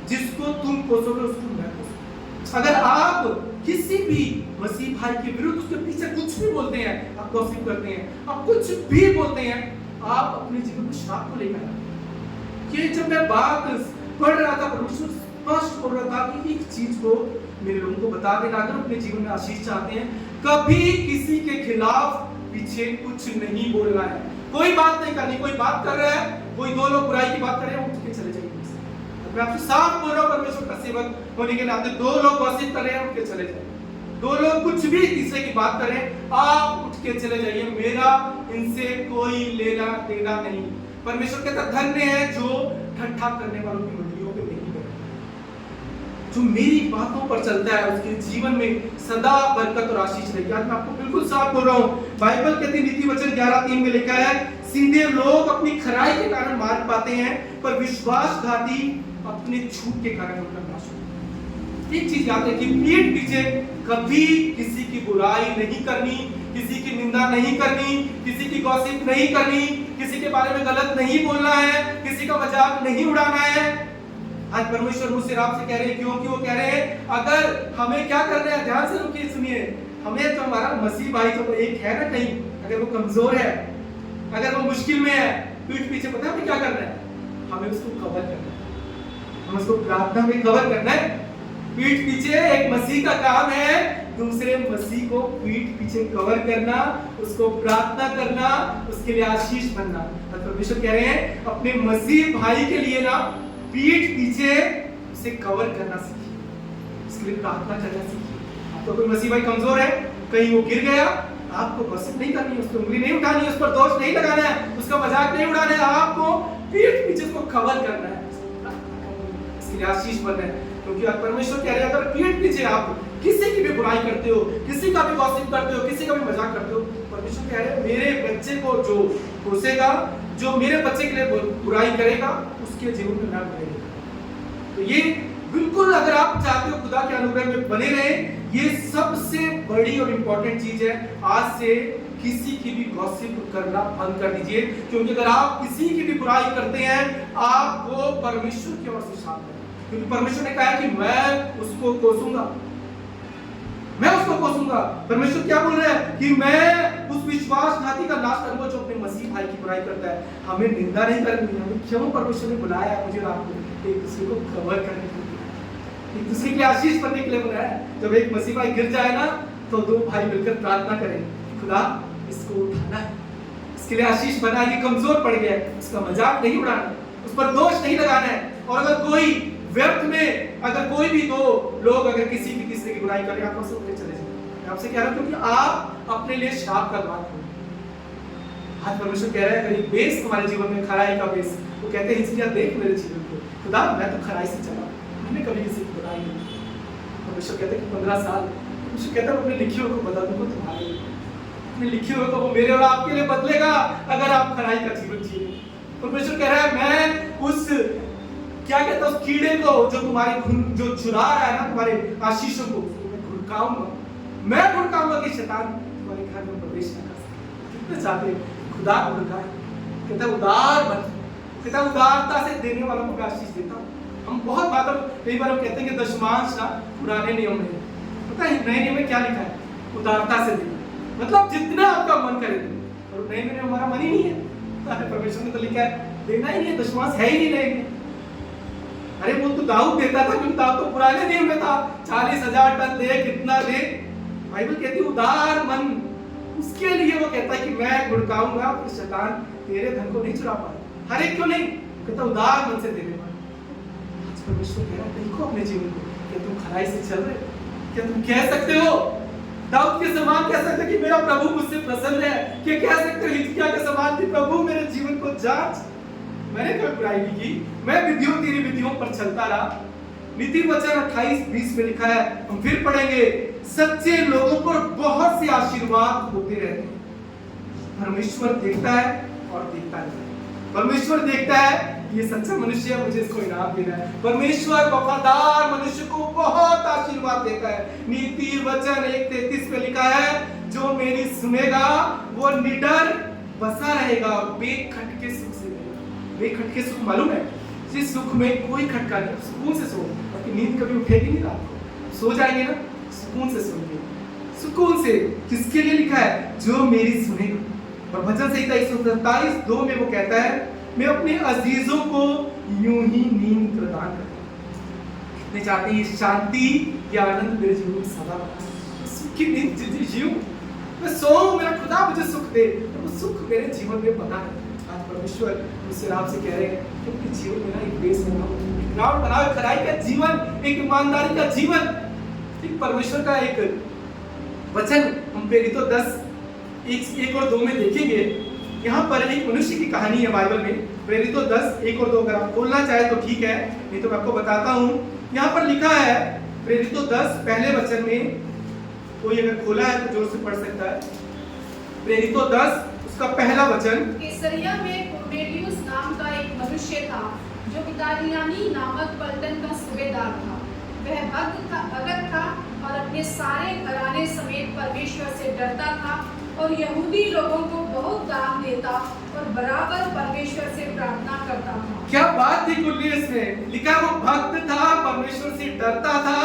जिसको तुम कोसोगे उसको मैं कोसूंगा। अगर आप किसी भी मसीह भाई के विरुद्ध उसके पीछे कुछ भी बोलते हैं, आप गॉसिप करते हैं, आप कुछ भी बोलते हैं, आप अपने जीवन में श्राप को लेकर आए। ये जब मैं बात पढ़ रहा था, परमेश्वर स्पष्ट बोल रहा था कि एक चीज को मेरे लोगों को बता देना, अगर अपने जीवन में आशीष चाहते हैं, कभी किसी के खिलाफ पीछे कुछ नहीं बोलना है। कोई बात नहीं करनी। कोई बात कर रहा है, कोई दो लोग बुराई की बात कर रहे हैं, उठ के चले जाइए। मैं आपसे साफ बोल रहा हूँ, परमेश्वर का सेवक होने के नाते दो लोग गॉसिप कर रहे हैं, उठ के चले जाइए। दो लोग कुछ भी तीसरे की बात करें, आप उठ के चले जाइए। मेरा इनसे कोई लेना देना नहीं। परमेश्वर कहता धन्य है जो ठट्ठा करने वालों की मंडियों पे नहीं बैठता, जो मेरी बातों पर चलता है, उसके जीवन में सदा बरकत और आशीष रहेगी। आज मैं आपको बिल्कुल साफ बोल रहा हूँ। बाइबल कहती नीति वचन 11:3 में लिखा है, सीधे लोग अपनी खराई के कारण मार्ग पाते हैं, पर विश्वासघाती अपने झूठ के कारण उनका नाश होता है। एक चीज याद रखिए, पीठ पीछे कभी किसी की बुराई नहीं करनी, किसी की निंदा नहीं करनी, किसी की गॉसिप नहीं करनी, किसी के बारे में गलत नहीं बोलना है, किसी का मजाक नहीं उड़ाना है। आज परमेश्वर मुझसे आपसे कह रहे हैं, क्योंकि वो कह रहे हैं अगर हमें क्या करना है, ध्यान से रुकिए सुनिए, हमें तो हमारा मसीह भाई तो एक है ना, कहीं अगर वो कमजोर है, अगर वो मुश्किल में है, पीठ पीछे पता है हमें क्या करना है, हमें उसको कवर करना है, हम उसको प्रार्थना में कवर करना है। पीठ पीछे एक मसीह का काम है, दूसरे मसीह को पीठ पीछे कवर करना, उसको प्रार्थना करना, उसके लिए आशीष बनना। परमेश्वर कह रहे हैं अपने मसीह भाई के लिए ना पीठ पीछे उसे कवर करना सीखिए, उसके लिए प्रार्थना करना सीखिए। आपको कोई मसीह भाई कमजोर है, कहीं वो गिर गया, आपको गॉसिप नहीं करनी है, उसको उंगली नहीं उठानी है, उस पर दोष नहीं लगाना है, उसका मजाक नहीं उड़ाना है, आपको पीठ पीछे उसको कवर करना है, इसके लिए आशीष बनना है। क्योंकि परमेश्वर कह रहे हैं अगर पीठ पीछे आप किसी की भी बुराई करते हो, किसी का भी गॉसिप करते हो, किसी का भी मजाक करते हो, परमेश्वर कह रहे हैं मेरे बच्चे को जो कोसेगा, जो मेरे बच्चे के लिए बुराई करेगा, उसके जीवन में नर्क रहेगा। तो ये बिल्कुल अगर आप चाहते हो खुदा के अनुग्रह में बने रहे, ये सबसे बड़ी और इंपॉर्टेंट चीज है। आज से किसी की भी गॉसिप करना बंद कर दीजिए, क्योंकि अगर आप किसी की भी बुराई करते हैं, आपको परमेश्वर की ओर से शाप है। क्योंकि परमेश्वर ने कहा है कि मैं उसको कोसूंगा, मैं उसको कोसूंगा। परमेश्वर क्या बोल रहे हैं कि मैं उस विश्वासघाती का नाश करूंगा जो अपने मसीह भाई की बुराई करता है। हमें निंदा नहीं करनी है। हमें क्यों परमेश्वर ने बुलाया है मुझे और आपको? एक दूसरे को कवर करने के लिए, एक दूसरे के लिए आशीष बनने के लिए बुलाया है। जब एक मसीह भाई गिर जाए ना, तो दो भाई मिलकर प्रार्थना करें, खुदा इसको उठाना है, इसके लिए आशीष बना है, ये कमजोर पड़ गया है, उसका मजाक नहीं उड़ाना, उस पर दोष नहीं लगाना है। और अगर कोई व्यर्थ में, अगर कोई भी दो लोग अगर किसी की तीसरे की बुराई करें, आप उससे उठे चले जाए। मैं आपसे कह रहा हूं क्योंकि आप अपने लिए श्राप का द्वार खोल। आज परमेश्वर कह रहा है अगर बेस तुम्हारे जीवन में खराई का बेस, वो कहते हैं हिजकिय्याह देख मेरे जीवन को, खुदा मैं तो खराई से चला, मैंने कभी किसी की बुराई नहीं। परमेश्वर कहते हैं कि 15 साल, परमेश्वर कहता है अपने लिखे हुए को बता दूंगा तुम्हारे लिए, अपने लिखे हुए को वो मेरे और आपके लिए बदलेगा अगर आप खराई का जीवन जिए। परमेश्वर कह रहा है मैं उस क्या कहता है उस कीड़े को जो तुम्हारे जो चुरा रहा है ना तुम्हारे आशीषों को, मैं भड़काऊंगा कि शैतान तुम्हारे घर में प्रवेश न कर सके। कितने चाहते खुदा को भड़काए, कहता है उदार बन, कहता है उदारता से देने वालों को मैं आशीष देता हूँ। हम बहुत बातों कई बार हम कहते हैं कि दशमांश ना पुराने नियम में, पता है नए नियम में क्या लिखा है? उदारता से देना, मतलब जितना आपका मन करे देना। और नए नियम में हमारा मन ही नहीं है, परमेश्वर ने तो लिखा है देना ही नहीं है, दशमांश है ही नहीं नए में। अरे वो तो दाऊद देता था, क्योंकि दाऊद तो पुराने नियम में था, 40,000 टन दे, कितना दे। बाइबल कहती है उदार मन, उसके लिए वो कहता है कि मैं भड़काऊंगा फिर शैतान तेरे धन को नहीं चुरा पाएगा। हर एक क्यों नहीं, कहता उदार मन से देने वाला। आज परमेश्वर कह रहा है देखो अपने जीवन को, क्या तुम खराई से चल रहे हो? क्या तुम कह सकते हो दाऊद के समान कह सकते हो कि मेरा प्रभु मुझसे प्रसन्न है? क्या कह सकते हो हिजकिय्याह के समान कि प्रभु मेरे जीवन को जांच, मैंने कोई बुराई नहीं की, मैं विधियों तेरी विधियों पर चलता रहा। नीति वचन 28:20 में लिखा है, हम फिर पढ़ेंगे, सच्चे लोगों पर बहुत से आशीर्वाद होते रहते हैं। परमेश्वर देखता है और देखता है, परमेश्वर देखता है ये सच्चा मनुष्य है, मुझे इसको इनाम देना है। परमेश्वर वफादार मनुष्य को बहुत आशीर्वाद देता है। नीति वचन 1:33 में लिखा है, जो मेरी सुनेगा वो निडर बसा रहेगा, बेखटके सुख से रहेगा। बेखटके सुख मालूम है? जिस सुख में कोई खटका नहीं, सुकून से सो, आपकी नींद कभी उठेगी नहीं, रात को सो जाएंगे ना, सुकून से सोएंगे, सुकून से। किसके लिए लिखा है? जो मेरी सुनेगा। और भजन संहिता 147:2 में वो कहता है, मैं अपने अजीजों को यूं ही नींद प्रदान करता हूं। कितने चाहते हैं शांति या आनंद मेरे जीवन में सदा सुख की नींद जीऊं, मैं सोऊं, मेरा खुदा मुझे सुख दे, तो वो सुख मेरे जीवन में बना है। आज परमेश्वर मुझसे आपसे कह रहे हैं कि अपने जीवन में ना एक बेस बनाओ, एक ग्राउंड बनाओ, खराई का जीवन, एक ईमानदारी का जीवन। एक परमेश्वर का एक वचन हम प्रेरितों 10:1 और 2 में देखेंगे। यहाँ पर एक मनुष्य की कहानी है बाइबल में, प्रेरितों 10:1 और 2। अगर आप खोलना चाहे तो ठीक है, नहीं तो मैं आपको बताता हूँ। यहाँ पर लिखा है प्रेरितों 10 पहले वचन में, कोई अगर खोला है तो जोर से पढ़ सकता है। प्रेरितों 10 उसका पहला वचन। कैसरिया में कुरनेलियुस नाम का एक मनुष्य था, जो इतालियानी नामक पलटन का सूबेदार था। वह भगत था और अपने सारे घराने समेत परमेश्वर से डरता था और यहूदी लोगों को बहुत दान देता और बराबर परमेश्वर से प्रार्थना करता था। क्या बात थी कुरनेलियुस में, लिखा वो भक्त था, परमेश्वर से डरता था,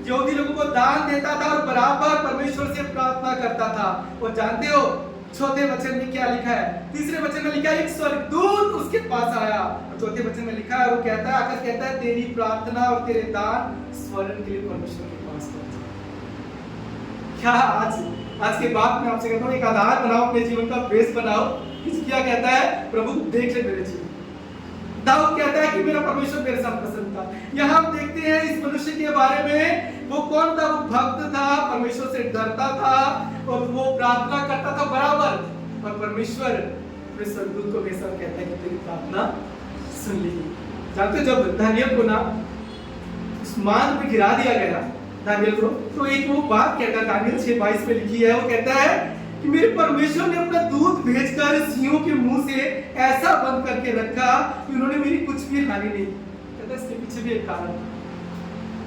यहूदी लोगों को दान देता था और बराबर परमेश्वर से प्रार्थना करता था। और जानते हो चौथे वचन में क्या लिखा है? तीसरे वचन में लिखा है एक स्वर्गदूत उसके पास आया, और चौथे वचन में लिखा है, वो कहता है, आकर कहता है, तेरी प्रार्थना और तेरे दान स्मरण के लिए परमेश्वर के पास पहुंचे। क्या आज के बाद में आपसे कहता हूँ, एक आधार बनाओ, अपने जीवन का बेस बनाओ। क्या कहता है? प्रभु देख ले मेरे जीवन। दाऊद कहता है कि मेरा परमेश्वर मेरे साथ प्रसन्न था। यहाँ हम देखते हैं इस मनुष्य के बारे में, वो कौन था? वो भक्त था, परमेश्वर से डरता था और वो प्रार्थना करता था बराबर। और परमेश्वर अपने स्वर्गदूत को हमेशा कहता है कि तेरी प्रार्थना सुन ली। जानते हो जब दानियल को ना उस मान पे गिरा दिया गया दानियल को, तो एक वो बात कहता है, दानियल 6:22 में लिखी है, वो कहता है कि मेरे परमेश्वर ने अपना दूत भेजकर सिंहों के मुंह से ऐसा बंद करके रखा कि उन्होंने मेरी कुछ भी हानि नहीं। कहता इसके पीछे भी एक कारण था।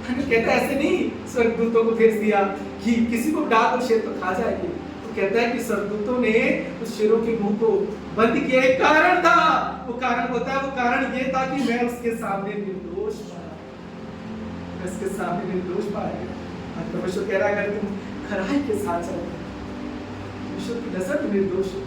कहता ऐसे नहीं स्वर्गदूतों को भेज दिया कि किसी को डांट और शेर तो खा जाएगी। तो कहता है कि स्वर्गदूतों ने उस शेरों के मुंह को बंद किया। एक कारण था, वो कारण होता है, वो कारण ये था कि मैं उसके सामने निर्दोष पाया, मैं उसके सामने निर्दोष पाया। परमेश्वर कह रहा है अगर तुम खराई के साथ चलोगे, परमेश्वर की नजर में निर्दोष हो,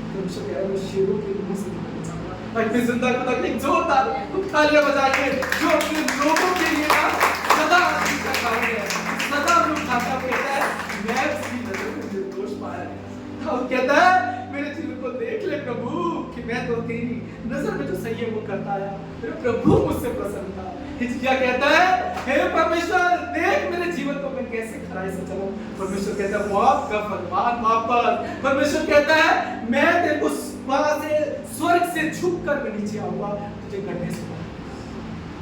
परमेश्वर कह रहा है मैं शेरों के मुंह से निकल जाऊंगा। इतनी सुंदर खुदा की जोरदार तालियां बजाइए जो अपने लोगों के लिए ना सदा आशीष का कारण है, सदा वो खाता पीता है, मैं उसकी नजर में निर्दोष पाया गया। और कहता है मेरे जीवन को देख ले प्रभु कि मैं तो तेरी नजर में जो सही है वो करता आया, मेरे प्रभु मुझसे प्रसन्न था। हिजकिय्याह कहता है हे परमेश्वर देख मेरे जीवन को मैं कैसे खराई से चलाऊं। परमेश्वर कहता है मौत का फरमान वापस। परमेश्वर कहता है मैं तेरे को वहां से स्वर्ग से झुककर मैं नीचे आऊंगा, तुझे गड्ढे से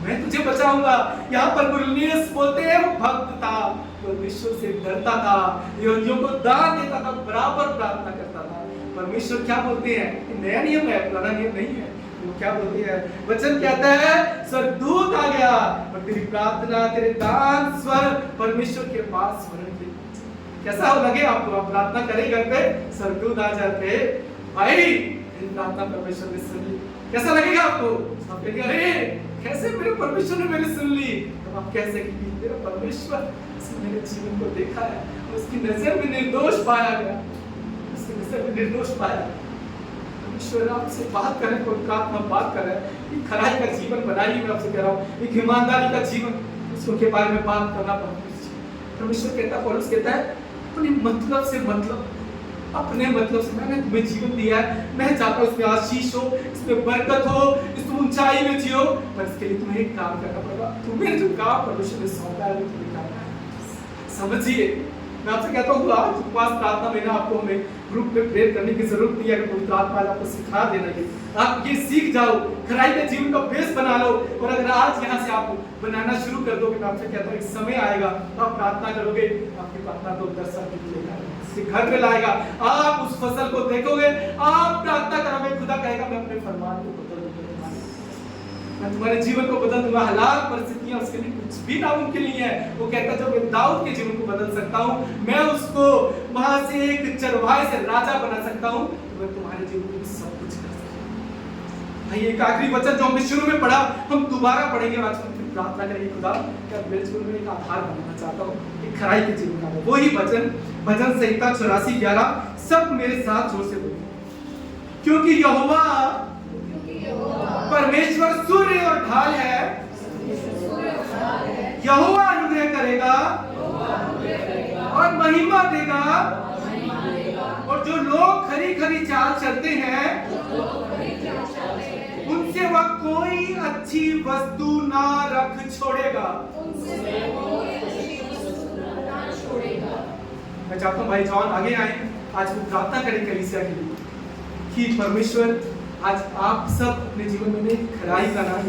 मैं तुझे बचाऊंगा। यहाँ पर कुरनेलियुस बोलते हैं वो भक्त था, परमेश्वर से डरता था, यहूदियों को दान देता था, बराबर प्रार्थना करता था। परमेश्वर क्या बोलते हैं? नया नियम है, पुराना नियम नहीं है। वो क्या बोलते हैं? वचन कहता है स्वर्गदूत आ गया और तेरी प्रार्थना तेरे दान स्वर परमेश्वर के पास स्मरण के। कैसा हो लगे आपको? आप प्रार्थना करें घर पे, स्वर्गदूत आ जाते भाई तेरी प्रार्थना परमेश्वर ने सुन ली, कैसा लगेगा आपको? आप कहेंगे अरे कैसे मेरे परमेश्वर ने मेरी सुन ली। तो आप कह सकेंगे मेरा परमेश्वर उसने मेरे जीवन को देखा है, उसकी नजर में निर्दोष पाया गया, उसकी नजर में निर्दोष पाया। परमेश्वर आपसे बात करें, पवित्र आत्मा बात करे कि खराई का जीवन बनाइए। मैं आपसे कह रहा हूँ एक ईमानदारी का जीवन, उसके बारे में बात करना बहुत। परमेश्वर कहता है, पौलुस कहता है अपने मतलब से मतलब, अपने मतलब से मैंने तुम्हें जीवन दिया है, मैं चाहता हूँ इसमें आशीष हो, इसमें बरकत हो, इसमें ऊंचाई में जियो, पर इसके लिए तुम्हें एक काम करना पड़ेगा। तुम्हें जो काम परमेश्वर ने सौंपा है वो तुम्हें करना है। समझिए मैं आपसे कहता हूँ आज उपवास प्रार्थना में ना आपको हमें ग्रुप में प्रेयर करने की जरूरत नहीं है। अगर पवित्र आत्मा आपको सिखा देना ये आप ये सीख जाओ, खराई के जीवन का बेस बना लो। और अगर आज यहाँ से आप बनाना शुरू कर दोगे, मैं आपसे कहता हूँ एक समय आएगा आप प्रार्थना करोगे, आपकी प्रार्थना तो दर्शन निकलेगा, घर में लाएगा, आप उस फसल को देखोगे, आप प्रार्थना करोगे, खुदा कहेगा मैं अपने फरमान को बदल दूंगा, मैं तुम्हारे जीवन को बदल दूंगा। हालात परिस्थितियां उसके लिए कुछ भी नामुमकिन नहीं है। वो कहता जब मैं दाऊद के जीवन को बदल सकता हूँ, मैं उसको वहां से एक चरवाहे से राजा बना सकता हूँ, तो मैं तुम्हारे जीवन में सब कुछ कर सकता हूँ। भाई एक आखिरी वचन जो हमने शुरू में पढ़ा हम दोबारा पढ़ेंगे, आज हम प्रार्थना करेंगे खुदा क्या मेरे जीवन में एक आधार बनाना चाहता हूँ, एक खराई के जीवन का। वही वचन भजन संहिता 84:11 सब मेरे साथ जोर से बोलो। क्योंकि यहोवा परमेश्वर सूर्य और ढाल है, यहोवा अनुग्रह करेगा और महिमा देगा जो लोग खरी खरी चाल चलते हैं उनसे वह कोई अच्छी वस्तु ना रख छोड़ेगा। मैं चाहता हूँ भाई जॉन आगे आए, आज वो प्रार्थना करें कलीसिया के लिए कि परमेश्वर आज आप सब अपने जीवन में एक खराई का नाम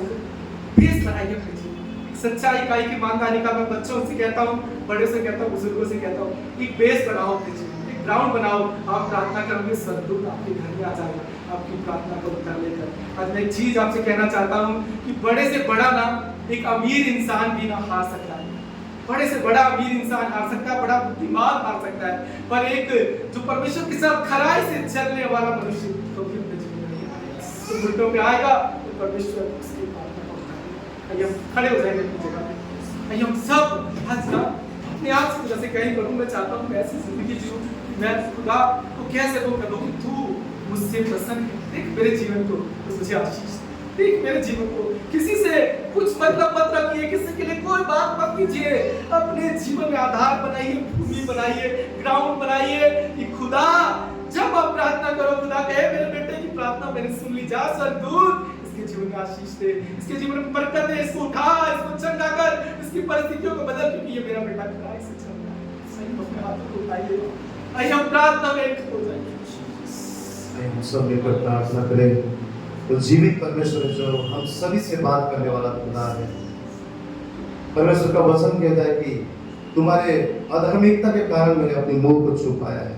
बेस बनाइए अपने जीवन, सच्चाई का, एक ईमानदारी का। मैं बच्चों से कहता हूँ, बड़े से कहता हूँ, बुजुर्गों से कहता हूँ, एक बेस बनाओ अपने जीवन, ग्राउंड बनाओ। आप प्रार्थना करोगे, स्वर्गदूत आपके घर में आ जाएगा आपकी प्रार्थना को उत्तर लेकर। आज मैं एक चीज आपसे कहना चाहता हूँ कि बड़े से बड़ा ना एक अमीर इंसान भी ना हार सकता है, बड़े से बड़ा अमीर इंसान हार सकता है, बड़ा बुद्धिमान हार सकता है, पर एक जो परमेश्वर के साथ खराई से चलने वाला मनुष्य कभी अपने जीवन में नहीं आएगा। तो घुटनों पे आएगा तो परमेश्वर उसकी प्रार्थना को उत्तर देगा। आइए हम खड़े हो जाएंगे अपनी जगह पे। आइए हम सब आज ना अपने आप से जैसे कहीं करूँ, मैं चाहता हूँ मैं ऐसी जिंदगी जीऊं, मैं खुदा को कैसे कहूँ कि तू मुझसे प्रसन्न है, देख मेरे जीवन को, तो मुझे आशीष देख मेरे जीवन को। किसी से कुछ मतलब मत रखिए, किसी के लिए कोई बात मत कीजिए, अपने जीवन में आधार बनाइए, भूमि बनाइए, ग्राउंड बनाइए कि खुदा जब आप प्रार्थना करो, खुदा कहे मेरे बेटे की प्रार्थना मैंने सुन ली, जा स्वर्गदूत इसके जीवन में आशीष दे, इसके जीवन में बरकत दे, इसको उठा, इसको चंगा कर, इसकी परिस्थितियों को बदल, क्योंकि ये मेरा बेटा खराई से चल रहा है। सही में अपने हाथों को उठाइए, आइए हम प्रार्थना में एक हो जाएंगे। हम सब मिलकर प्रार्थना करें। तो जीवित परमेश्वर जो हम सभी से बात करने वाला खुदा है, परमेश्वर का वचन कहता है कि तुम्हारे अधर्मिकता के कारण मैंने अपने मुंह को छुपाया है,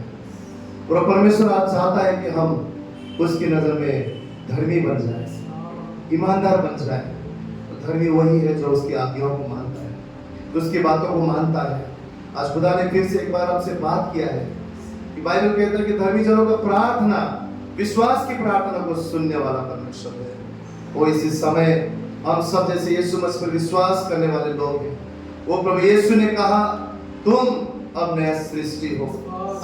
और परमेश्वर आज चाहता है कि हम उसकी नजर में धर्मी बन जाए, ईमानदार बन जाए। तो धर्मी वही है जो उसकी आज्ञाओं को मानता है, जो उसकी बातों को मानता है। आज खुदा ने फिर से एक बार हमसे बात किया है कि बाइबल कहता है कि धर्मी जनों का प्रार्थना, विश्वास की प्रार्थना को सुनने वाला परमेश्वर है। और इसी समय हम सब जैसे यीशु मसीह पर विश्वास करने वाले लोग हैं, वो प्रभु यीशु ने कहा तुम अब नया सृष्टि हो।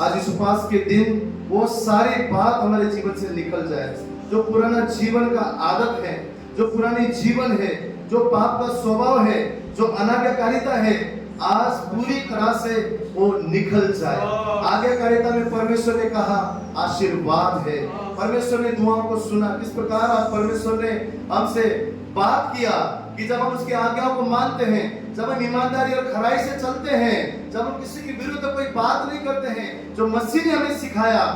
आज इस उपवास के दिन वो सारी बात हमारे जीवन से निकल जाए, जो पुराना जीवन का आदत है, जो पुरानी जीवन है, जो पाप का स्वभाव है, जो अनाज्ञाकारिता है, आज पूरी तरह से वो निकल जाए। आज्ञाकारिता में परमेश्वर ने कहा आशीर्वाद है, परमेश्वर ने दुआओं को सुना। किस प्रकार आज परमेश्वर ने हमसे बात किया कि जब हम उसकी आज्ञाओं को मानते हैं, जब हम ईमानदारी और खराई से चलते हैं, जब हम किसी के विरुद्ध कोई बात नहीं करते हैं, जो मसीह ने हमें सिखाया,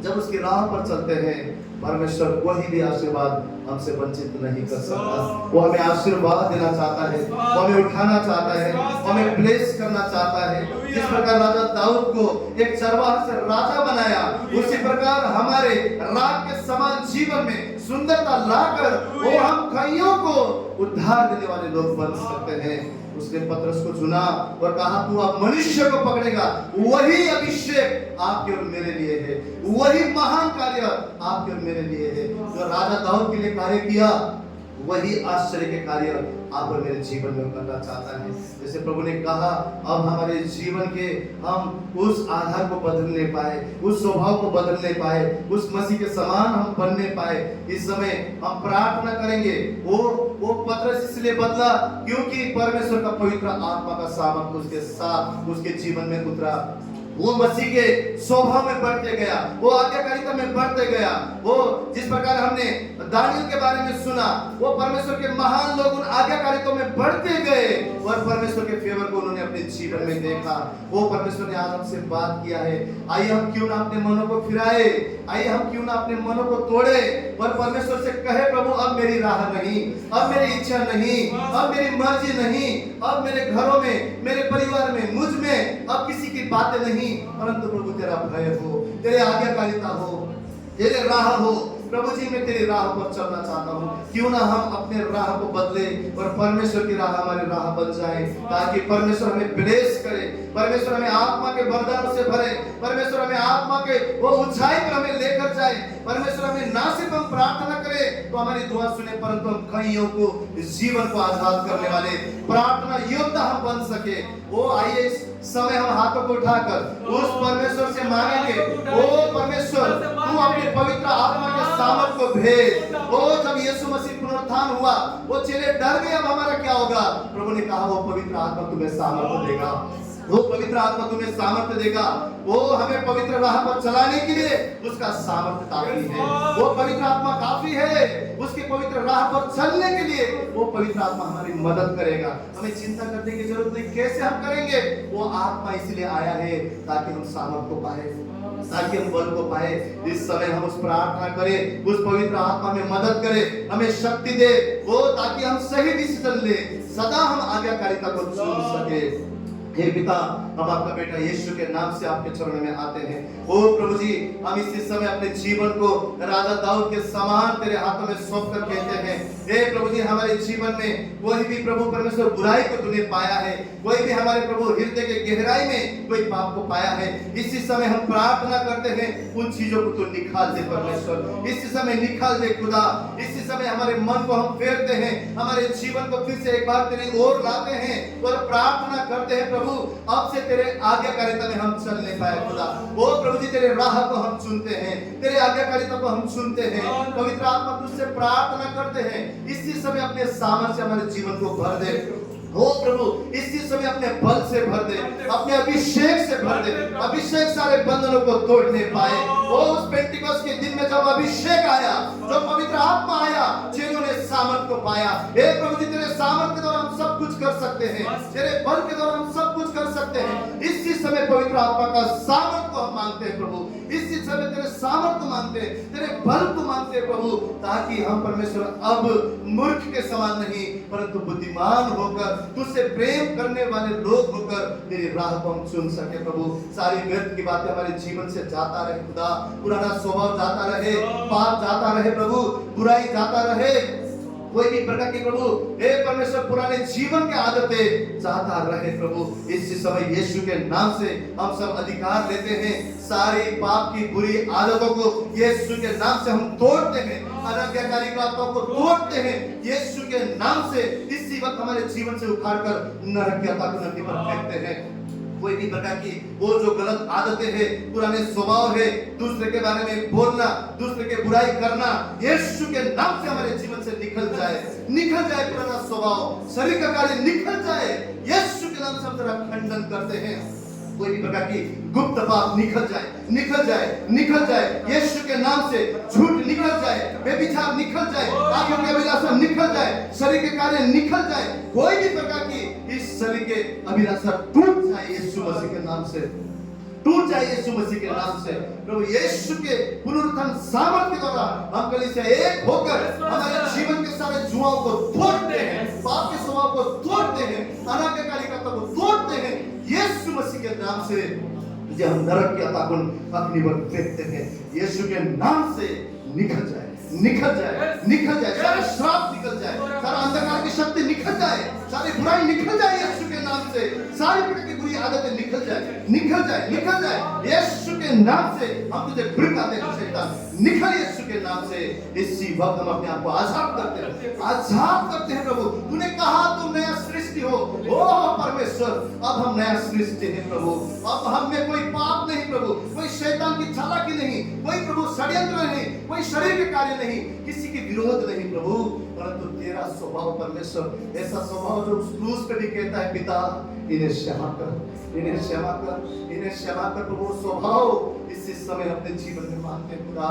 जब उसकी राह पर चलते हैं, परमेश्वर कोई भी आशीर्वाद हमसे वंचित नहीं कर सकता। वो हमें आशीर्वाद देना चाहता है, वो हमें उठाना चाहता है, वो हमें ब्लेस करना चाहता है। जिस प्रकार राजा दाऊद को एक चरवाहा से राजा बनाया, उसी प्रकार हमारे राग के समान जीवन में सुंदरता लाकर वो हम कईयों को उद्धार देने वाले लोग बन सकते हैं। उसने पतरस को चुना और कहा तू अब मनुष्य को पकड़ेगा, वही अभिषेक आपके और मेरे लिए है, वही महान कार्य आपके और मेरे लिए है। जो राजा दाऊद के लिए कार्य किया, वही आश्चर्य के कार्य आप और मेरे जीवन में करना चाहता है। जैसे प्रभु ने कहा अब हमारे जीवन के हम उस आधार को बदलने पाए, उस स्वभाव को बदलने पाए, उस मसीह के समान हम बनने पाए। इस समय हम प्रार्थना करेंगे। वो पतरस इसलिए बदला क्योंकि परमेश्वर का पवित्र आत्मा का सामर्थ उसके साथ उसके जीवन में उतरा। वो मसीह के स्वभाव में बढ़ते गया, वो आज्ञाकारिता में बढ़ते गया। वो जिस प्रकार हमने दानियल के बारे में सुना, वो परमेश्वर के महान लोग उन आज्ञाकारिता में बढ़ते गए और परमेश्वर के फेवर को उन्होंने अपने जीवन में देखा। वो परमेश्वर ने आज हमसे बात किया है। आइए हम क्यों ना अपने मनों को फिराए, आइए हम क्यों ना अपने मनों को तोड़े और परमेश्वर से कहे प्रभु अब मेरी राह नहीं, अब मेरी इच्छा नहीं, अब मेरी मर्जी नहीं, अब मेरे घरों में, मेरे परिवार में, मुझ में अब किसी की बातें नहीं, परंतु प्रभु तेरा भय हो, तेरे आज्ञाकारिता हो, तेरे राह हो। प्रभु जी मैं तेरी राह पर चलना चाहता हूँ। क्यों ना हम अपने राह को बदले और परमेश्वर की राह हमारी राह बन जाए, ताकि परमेश्वर हमें ब्लेस करे, परमेश्वर हमें आत्मा के वरदानों से भरे, परमेश्वर हमें आत्मा के वो ऊंचाई पर हमें लेकर जाए। परमेश्वर हमें ना सिर्फ हम प्रार्थना करें तो हमारी दुआ सुने, परंतु हम कईयों को इस जीवन को आजाद करने वाले प्रार्थना योद्धा हम बन सके। वो आइए इस समय हम हाथों को उठाकर उस परमेश्वर से मांगेंगे, ओ परमेश्वर तू अपने पवित्र आत्मा के सामर्थ को भेज। ओ जब यीशु मसीह पुनरुत्थान हुआ, वो चेले डर गए अब हमारा क्या होगा। प्रभु ने कहा वो पवित्र आत्मा तुम्हें सामर्थ देगा, वो पवित्र आत्मा तुम्हें सामर्थ्य देगा। वो हमें पवित्र राह पर चलाने के लिए उसका सामर्थ्य काफी है। वो पवित्र आत्मा काफी है। उसके पवित्र राह पर चलने के लिए वो पवित्र आत्मा हमारी मदद करेगा। हमें चिंता करने की जरूरत नहीं, कैसे हम करेंगे। वो आत्मा इसलिए आया है ताकि हम सामर्थ्य को पाए, ताकि हम बल को पाए। इस समय हम उस प्रार्थना करें, उस पवित्र आत्मा में मदद करें, हमें शक्ति दे वो, ताकि हम सही डिसीजन ले, सदा हम आज्ञाकारिता को चुन सके। हे पिता, हम आपका बेटा यीशु के नाम से आपके चरणों में आते हैं। ओ प्रभु जी, हम इस समय अपने जीवन को राजा दाऊद के समान तेरे हाथों में सौंप कर कहते हैं, हे प्रभु जी, हमारे जीवन में कोई भी प्रभु परमेश्वर बुराई को तूने पाया है, कोई भी हमारे प्रभु हृदय के गहराई में कोई पाप को पाया है, इसी समय हम प्रार्थना करते हैं उन चीजों को तू निकाल दे परमेश्वर, इसी समय निकाल दे खुदा। इसी समय हमारे मन को हम फेरते हैं, हमारे जीवन को फिर से एक बार तेरी ओर लाते हैं और प्रार्थना करते हैं प्रभु, अब से तेरे आज्ञाकारिता में हम चल नहीं पाए खुदा। ओ प्रभु जी, तेरे राह को हम चुनते हैं, तेरे आज्ञाकारिता को हम चुनते हैं। पवित्र आत्मा तुझसे प्रार्थना करते हैं, इसी समय अपने सामर्थ्य से हमारे जीवन को भर दे। हो प्रभु, इसी समय अपने बल से भर दे, अपने अभिषेक से भर दे। अभिषेक सारे बंधनों को तोड़ने पाए। वो उस पेंटिकोस्ट के दिन में जब अभिषेक आया, जो पवित्र आत्मा आया, चेलों ने सामर्थ को पाया। हे प्रभु जी, तेरे सामर्थ के द्वारा हम सब कुछ कर सकते हैं, तेरे बल के द्वारा हम सब कुछ कर सकते हैं। इसी समय पवित्र आत्मा का सामर्थ को हम मांगते हैं प्रभु, इसी समय तेरे सामर्थ को मांगते हैं, तेरे बल को मांगते हैं प्रभु, ताकि हम परमेश्वर अब मूर्ख के समान नहीं परंतु बुद्धिमान होकर, तुझसे प्रेम करने वाले लोग होकर तेरी राह को हम चुन सके प्रभु। सारी व्यर्थ की बातें हमारे जीवन से जाता रहे खुदा, पुराना स्वभाव जाता रहे, पाप जाता रहे प्रभु, बुराई जाता रहे, कोई भी प्रकार की प्रभु हे परमेश्वर पुराने जीवन के आदतें जाता रहे प्रभु। इस समय यीशु के नाम से हम सब अधिकार लेते हैं, सारी पाप की बुरी आदतों को यीशु के नाम से हम तोड़ते हैं, अनाज्ञाकारी बातों को तोड़ते हैं यीशु के नाम से। इसी वक्त हमारे जीवन से उखाड़कर नरक की अथाह पर फेंकते हैं। कोई भी प्रकार की वो जो गलत आदतें हैं, पुराने स्वभाव है, दूसरे के बारे में बोलना, दूसरे के बुराई करना, यीशु के नाम से हमारे जीवन से निकल जाए, निकल जाए पुराना स्वभाव, शरीर का कार्य निकल जाए। यीशु के नाम से हम तेरा खंडन करते हैं। कोई भी प्रकार की गुप्त पाप निकल जाए, निकल जाए, निकल जाए यीशु के नाम से। झूठ निकल जाए, बेविचार निकल जाए, आंखों के अभिलाषा निकल जाए, शरीर के कार्य निकल जाए। कोई भी प्रकार की इस शरीर के अभिलाषा टूट जाए यीशु मसीह के नाम से, टूट जाए यीशु मसीह के नाम से। प्रभु यीशु के पुनरुत्थान सामर्थ्य के द्वारा हम कलीसिया एक होकर हमारे जीवन के सारे जुआओं को तोड़ते हैं, पाप के स्वभाव को तोड़ते हैं, अनाज्ञाकारिता को तोड़ते हैं यीशु मसीह के नाम से। जो हम नरक की अताकुन अपनी पर फेंकते हैं, यीशु के नाम से निकल जाए, निकल जाए, निकल जाए, सारे श्राप निकल जाए, सारा अंधकार की शक्ति निकल जाए, सारी बुराई निकल जाए यीशु के नाम से, सारी प्रकार की बुरी आदतें निकल जाए, निकल जाए, निकल जाए यीशु के नाम से। हम तुझे भिड़काते हैं शैतान, निकल यीशु के नाम से। इसी वक्त हम अपने आप को आजाद करते हैं, आजाद करते हैं प्रभु। तूने कहा तुम नया सृष्टि हो, ओ परमेश्वर, अब हम नया सृष्टि हैं प्रभु। अब हम में कोई पाप नहीं प्रभु, कोई शैतान की चालाकी नहीं, कोई प्रभु षड्यंत्र नहीं, कोई शरीर के कार्य नहीं, किसी के विरोध नहीं प्रभु, परंतु तेरा स्वभाव परमेश्वर, ऐसा स्वभाव जो क्रूस पे भी कहता है पिता इन्हें क्षमा कर, इन्हें क्षमा कर, इन्हें क्षमा कर प्रभु। स्वभाव इसी समय अपने जीवन में मानते हैं खुदा।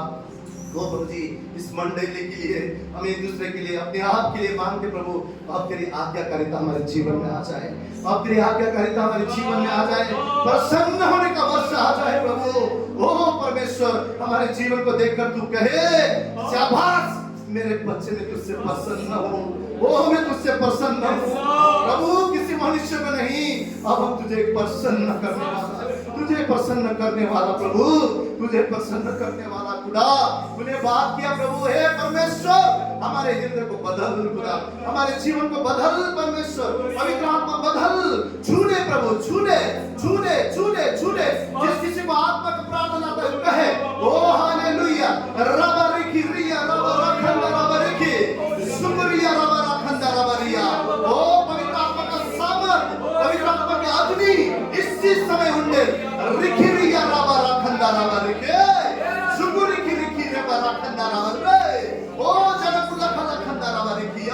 हो प्रभु जी, इस मंडली के लिए, हम एक दूसरे के लिए, अपने आप के लिए मांगते प्रभु, अब तेरी आज्ञाकारिता हमारे जीवन में आ जाए, अब तेरी आज्ञाकारिता हमारे जीवन में आ जाए, प्रसन्न होने का वर्ष आ जाए प्रभु। ओ परमेश्वर, हमारे जीवन को देखकर तू कहे शाबाश मेरे बच्चे में तुझसे प्रसन्न हो, ओ मैं तुझसे प्रसन्न हूँ प्रभु, किसी मनुष्य को नहीं, अब हम तुझे प्रसन्न करने वाला, तुझे प्रसन्न करने वाला प्रभु, तुझे प्रसन्न करने वाला खुदा। तूने बात किया प्रभु, हे परमेश्वर, हमारे हृदय को बदल खुदा, हमारे जीवन को बदल परमेश्वर, पवित्र आत्मा बदल, छूने प्रभु, छूने, छूने, छूने, छूने। जिस किसी को आत्मा की प्रार्थना कहे ओ हालेलुया, रबा रिकी रिया, रबा रखंदा, रबा रिकी सुमरिया, रबा रखंदा, रबा रिया। ओ पवित्र आत्मा का सामर्थ, पवित्र आत्मा की अग्नि इसी समय हुंडे रिकी रिया, रबा रखंदा, रबा रिकी सुमरि की रिकी, रबा रखंदा, रबा रे। ओ जनकुला रखंदा, रबा रिकी।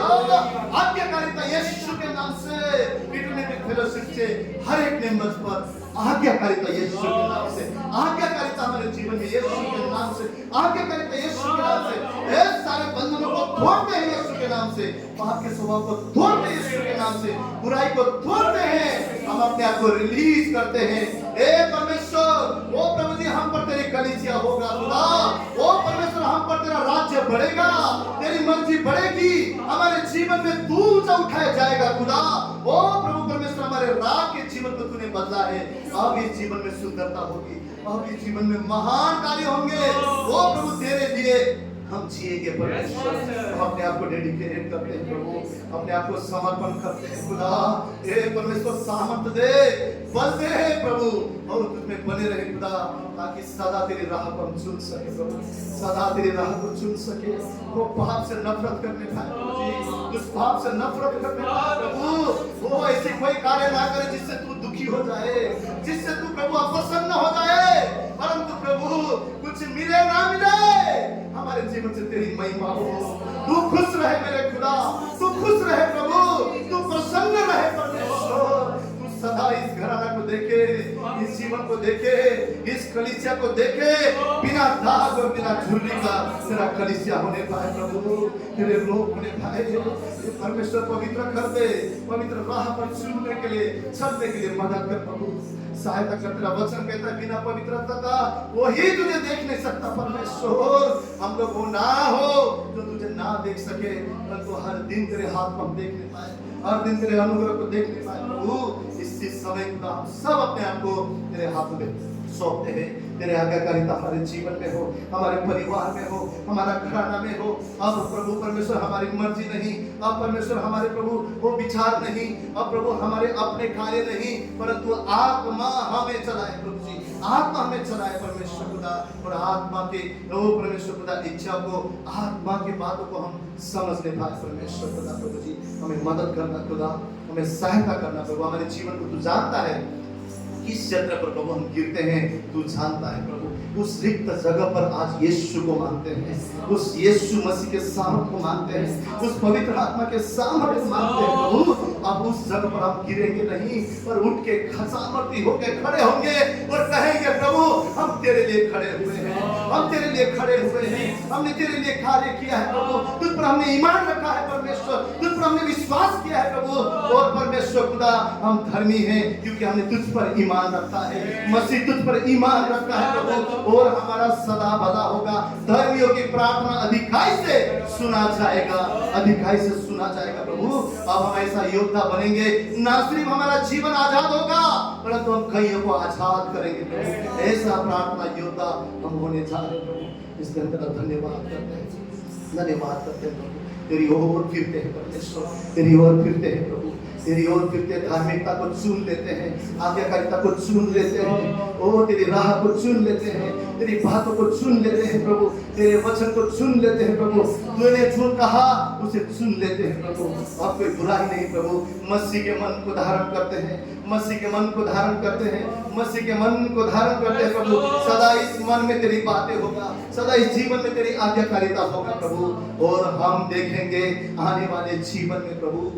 आज्ञाकारिता यीशु के नाम से, इंटरनेट फेलोशिप से हर एक मेंबर्स पर आज्ञाकारिता यीशु के नाम से, आज्ञाकारिता हमारे जीवन में यीशु के नाम से, आज्ञाकारिता यीशु के नाम से। ये सारे बंधनों को तोड़ते हैं यीशु के नाम से, पाप के स्वभाव को तोड़ते हैं यीशु के नाम से, बुराई को तोड़ते हैं, हम अपने आप को रिलीज करते हैं। ए परमेश्वर, ओ प्रभु जी, हम पर तेरी कलीसिया होगा खुदा, ओ परमेश्वर, हम पर तेरा राज्य बढ़ेगा, तेरी मर्जी बढ़ेगी, हमारे जीवन में तू ऊंचा उठाया जाएगा खुदा। ओ प्रभु परमेश्वर, हमारे रात के जीवन को तूने बदला है, अब इस जीवन में सुंदरता होगी, अब इस जीवन में महान कार्य होंगे। ओ प्रभु, तेरे लिए हम जिएंगे परमेश्वर, हम अपने आप को डेडिकेट करते हैं प्रभु, अपने आप को समर्पण करते हैं खुदा। हे परमेश्वर, सामर्थ दे, बल दे प्रभु, और तुझमें बने रहे खुदा, ताकि सदा तेरी राह को हम चुन सके प्रभु, सदा तेरी राह को चुन सके। वो पाप से नफरत करने पाए प्रभु जी, उस पाप से नफरत करने पाए प्रभु, वो ऐसी कोई कार्य ना करे जिससे तू दुखी हो जाए, जिससे तू प्रभु अप्रसन्न हो जाए, परंतु प्रभु कुछ मिले ना मिले, हमारे जीवन से तेरी महिमा हो। तू खुश रहे मेरे खुदा, तू खुश रहे प्रभु, तू प्रसन्न रहे परमेश्वर, तू सदा इस घराना को देखे, इस जीवन को देखे, इस कलीसिया को देखे, बिना दाग और बिना झुर्री का तेरा कलीसिया होने पाए प्रभु, तेरे लोग होने पाए। परमेश्वर पवित्र कर दे, पवित्र राह पर चलने के लिए, चलने के लिए मदद कर प्रभु, सहायता कर। तेरा वचन कहता है बिना पवित्रता का वही तुझे देख नहीं सकता परमेश्वर। हम लोग वो ना हो जो तुझे ना देख सके, परंतु हर दिन तेरे हाथ को हम देखने पाए, हर दिन तेरे अनुग्रह को देखने पाए प्रभु। इसी समय का हम सब अपने आप को तेरे हाथ में सौंपते हैं, तेरे आज्ञाकारिता हमारे जीवन में हो, हमारे परिवार में हो, हमारा घराना में हो। अब प्रभु परमेश्वर हमारी मर्जी नहीं, अब परमेश्वर हमारे प्रभु वो विचार नहीं, अब प्रभु हमारे अपने कार्य नहीं, परंतु आत्मा हमें चलाए प्रभु जी, आत्मा हमें चलाए परमेश्वर खुदा, और आत्मा के ओ परमेश्वर खुदा इच्छा को, आत्मा की बातों को हम समझ ले पाए परमेश्वर खुदा। प्रभु जी हमें मदद करना खुदा, हमें सहायता करना प्रभु। हमारे जीवन को तू जानता है, किस क्षेत्र पर प्रभु हम गिरते हैं तू जानता है प्रभु। उस रिक्त जगह पर आज यीशु को मानते हैं, उस यीशु मसीह के सामर्थ को मानते हैं, उस पवित्र आत्मा के सामर्थ को मानते हैं प्रभु। अब उस जगह पर हम गिरेंगे नहीं, पर उठ के सामर्थी होकर खड़े होंगे और कहेंगे प्रभु हम तेरे लिए खड़े हुए हैं, हम तेरे लिए खड़े हुए हैं, हमने तेरे लिए कार्य किया है प्रभु, तुझ पर हमने ईमान रखा है परमेश्वर, तुझ पर हमने विश्वास किया है प्रभु। और परमेश्वर खुदा हम धर्मी हैं क्योंकि हमने तुझ पर ईमान रखा है, मसीह तुझ पर ईमान रखा है प्रभु, और हमारा सदा भला होगा। धर्मियों की प्रार्थना अधिकाई से सुना जाएगा, अधिकाई से सुना जाएगा प्रभु। अब हम ऐसा योद्धा बनेंगे, ना सिर्फ हमारा जीवन आजाद होगा परंतु हम कईयों को आजाद करेंगे प्रभु। ऐसा प्रार्थना योद्धा हम होने जा रहे प्रभु। इसके अंदर धन्यवाद करते हैं, धन्यवाद करते हैं प्रभु। तेरी ओर फिरते हैं परमेश्वर, तेरी ओर फिरते हैं प्रभु, तेरी ओर फिरते धार्मिकता को चुन लेते हैं, आज्ञाकारिता को चुन लेते हैं, ओ तेरी राह को चुन लेते हैं, तेरी बातों को चुन लेते हैं प्रभु, तेरे वचन को चुन लेते हैं प्रभु। तूने जो कहा उसे चुन लेते हैं प्रभु। अब कोई बुराई नहीं प्रभु, मसीह के मन को धारण करते हैं, मसीह के मन को धारण करते हैं, मसीह के मन को धारण करते हैं प्रभु। सदा इस मन में तेरी बातें होगा, सदा इस जीवन में तेरी आज्ञाकारिता होगा प्रभु। और हम देखेंगे आने वाले जीवन में प्रभु,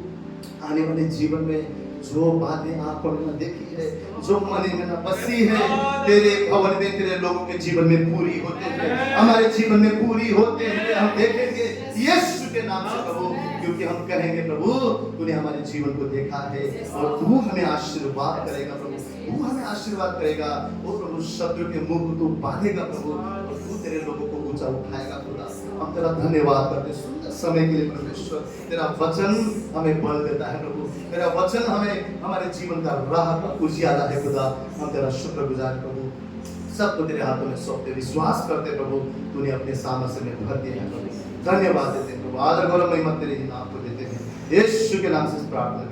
आने वाले जीवन में जो बातें आंखों ने न देखी है, जो मन में न बसी है, तेरे भवन में तेरे लोगों के जीवन में पूरी होते हैं, हमारे जीवन में पूरी होते हैं। हम देखेंगे यीशु के नाम से प्रभु, क्योंकि हम कहेंगे प्रभु तूने हमारे जीवन को देखा है और तू हमें आशीर्वाद करेगा प्रभु, तू हमें आशीर्वाद करेगा। वो प्रभु शत्रु के मुंह को तू बांधेगा प्रभु, और तू तेरे लोगों को ऊंचा उठाएगा खुदा। हम तेरा धन्यवाद करते सुंदर समय के लिए परमेश्वर। तेरा वचन हमें बल देता है प्रभु, तेरा वचन हमें हमारे जीवन का राह का उजियाला है खुदा। हम तेरा शुक्रगुजार प्रभु, सब तेरे हाथों में सौंपते, विश्वास करते प्रभु तूने अपने सामर्थ्य में भर दिया है प्रभु। धन्यवाद देते हैं प्रभु, आदर गौरव महिमा तेरे ही नाम को देते हैं, यीशु के नाम से प्रार्थना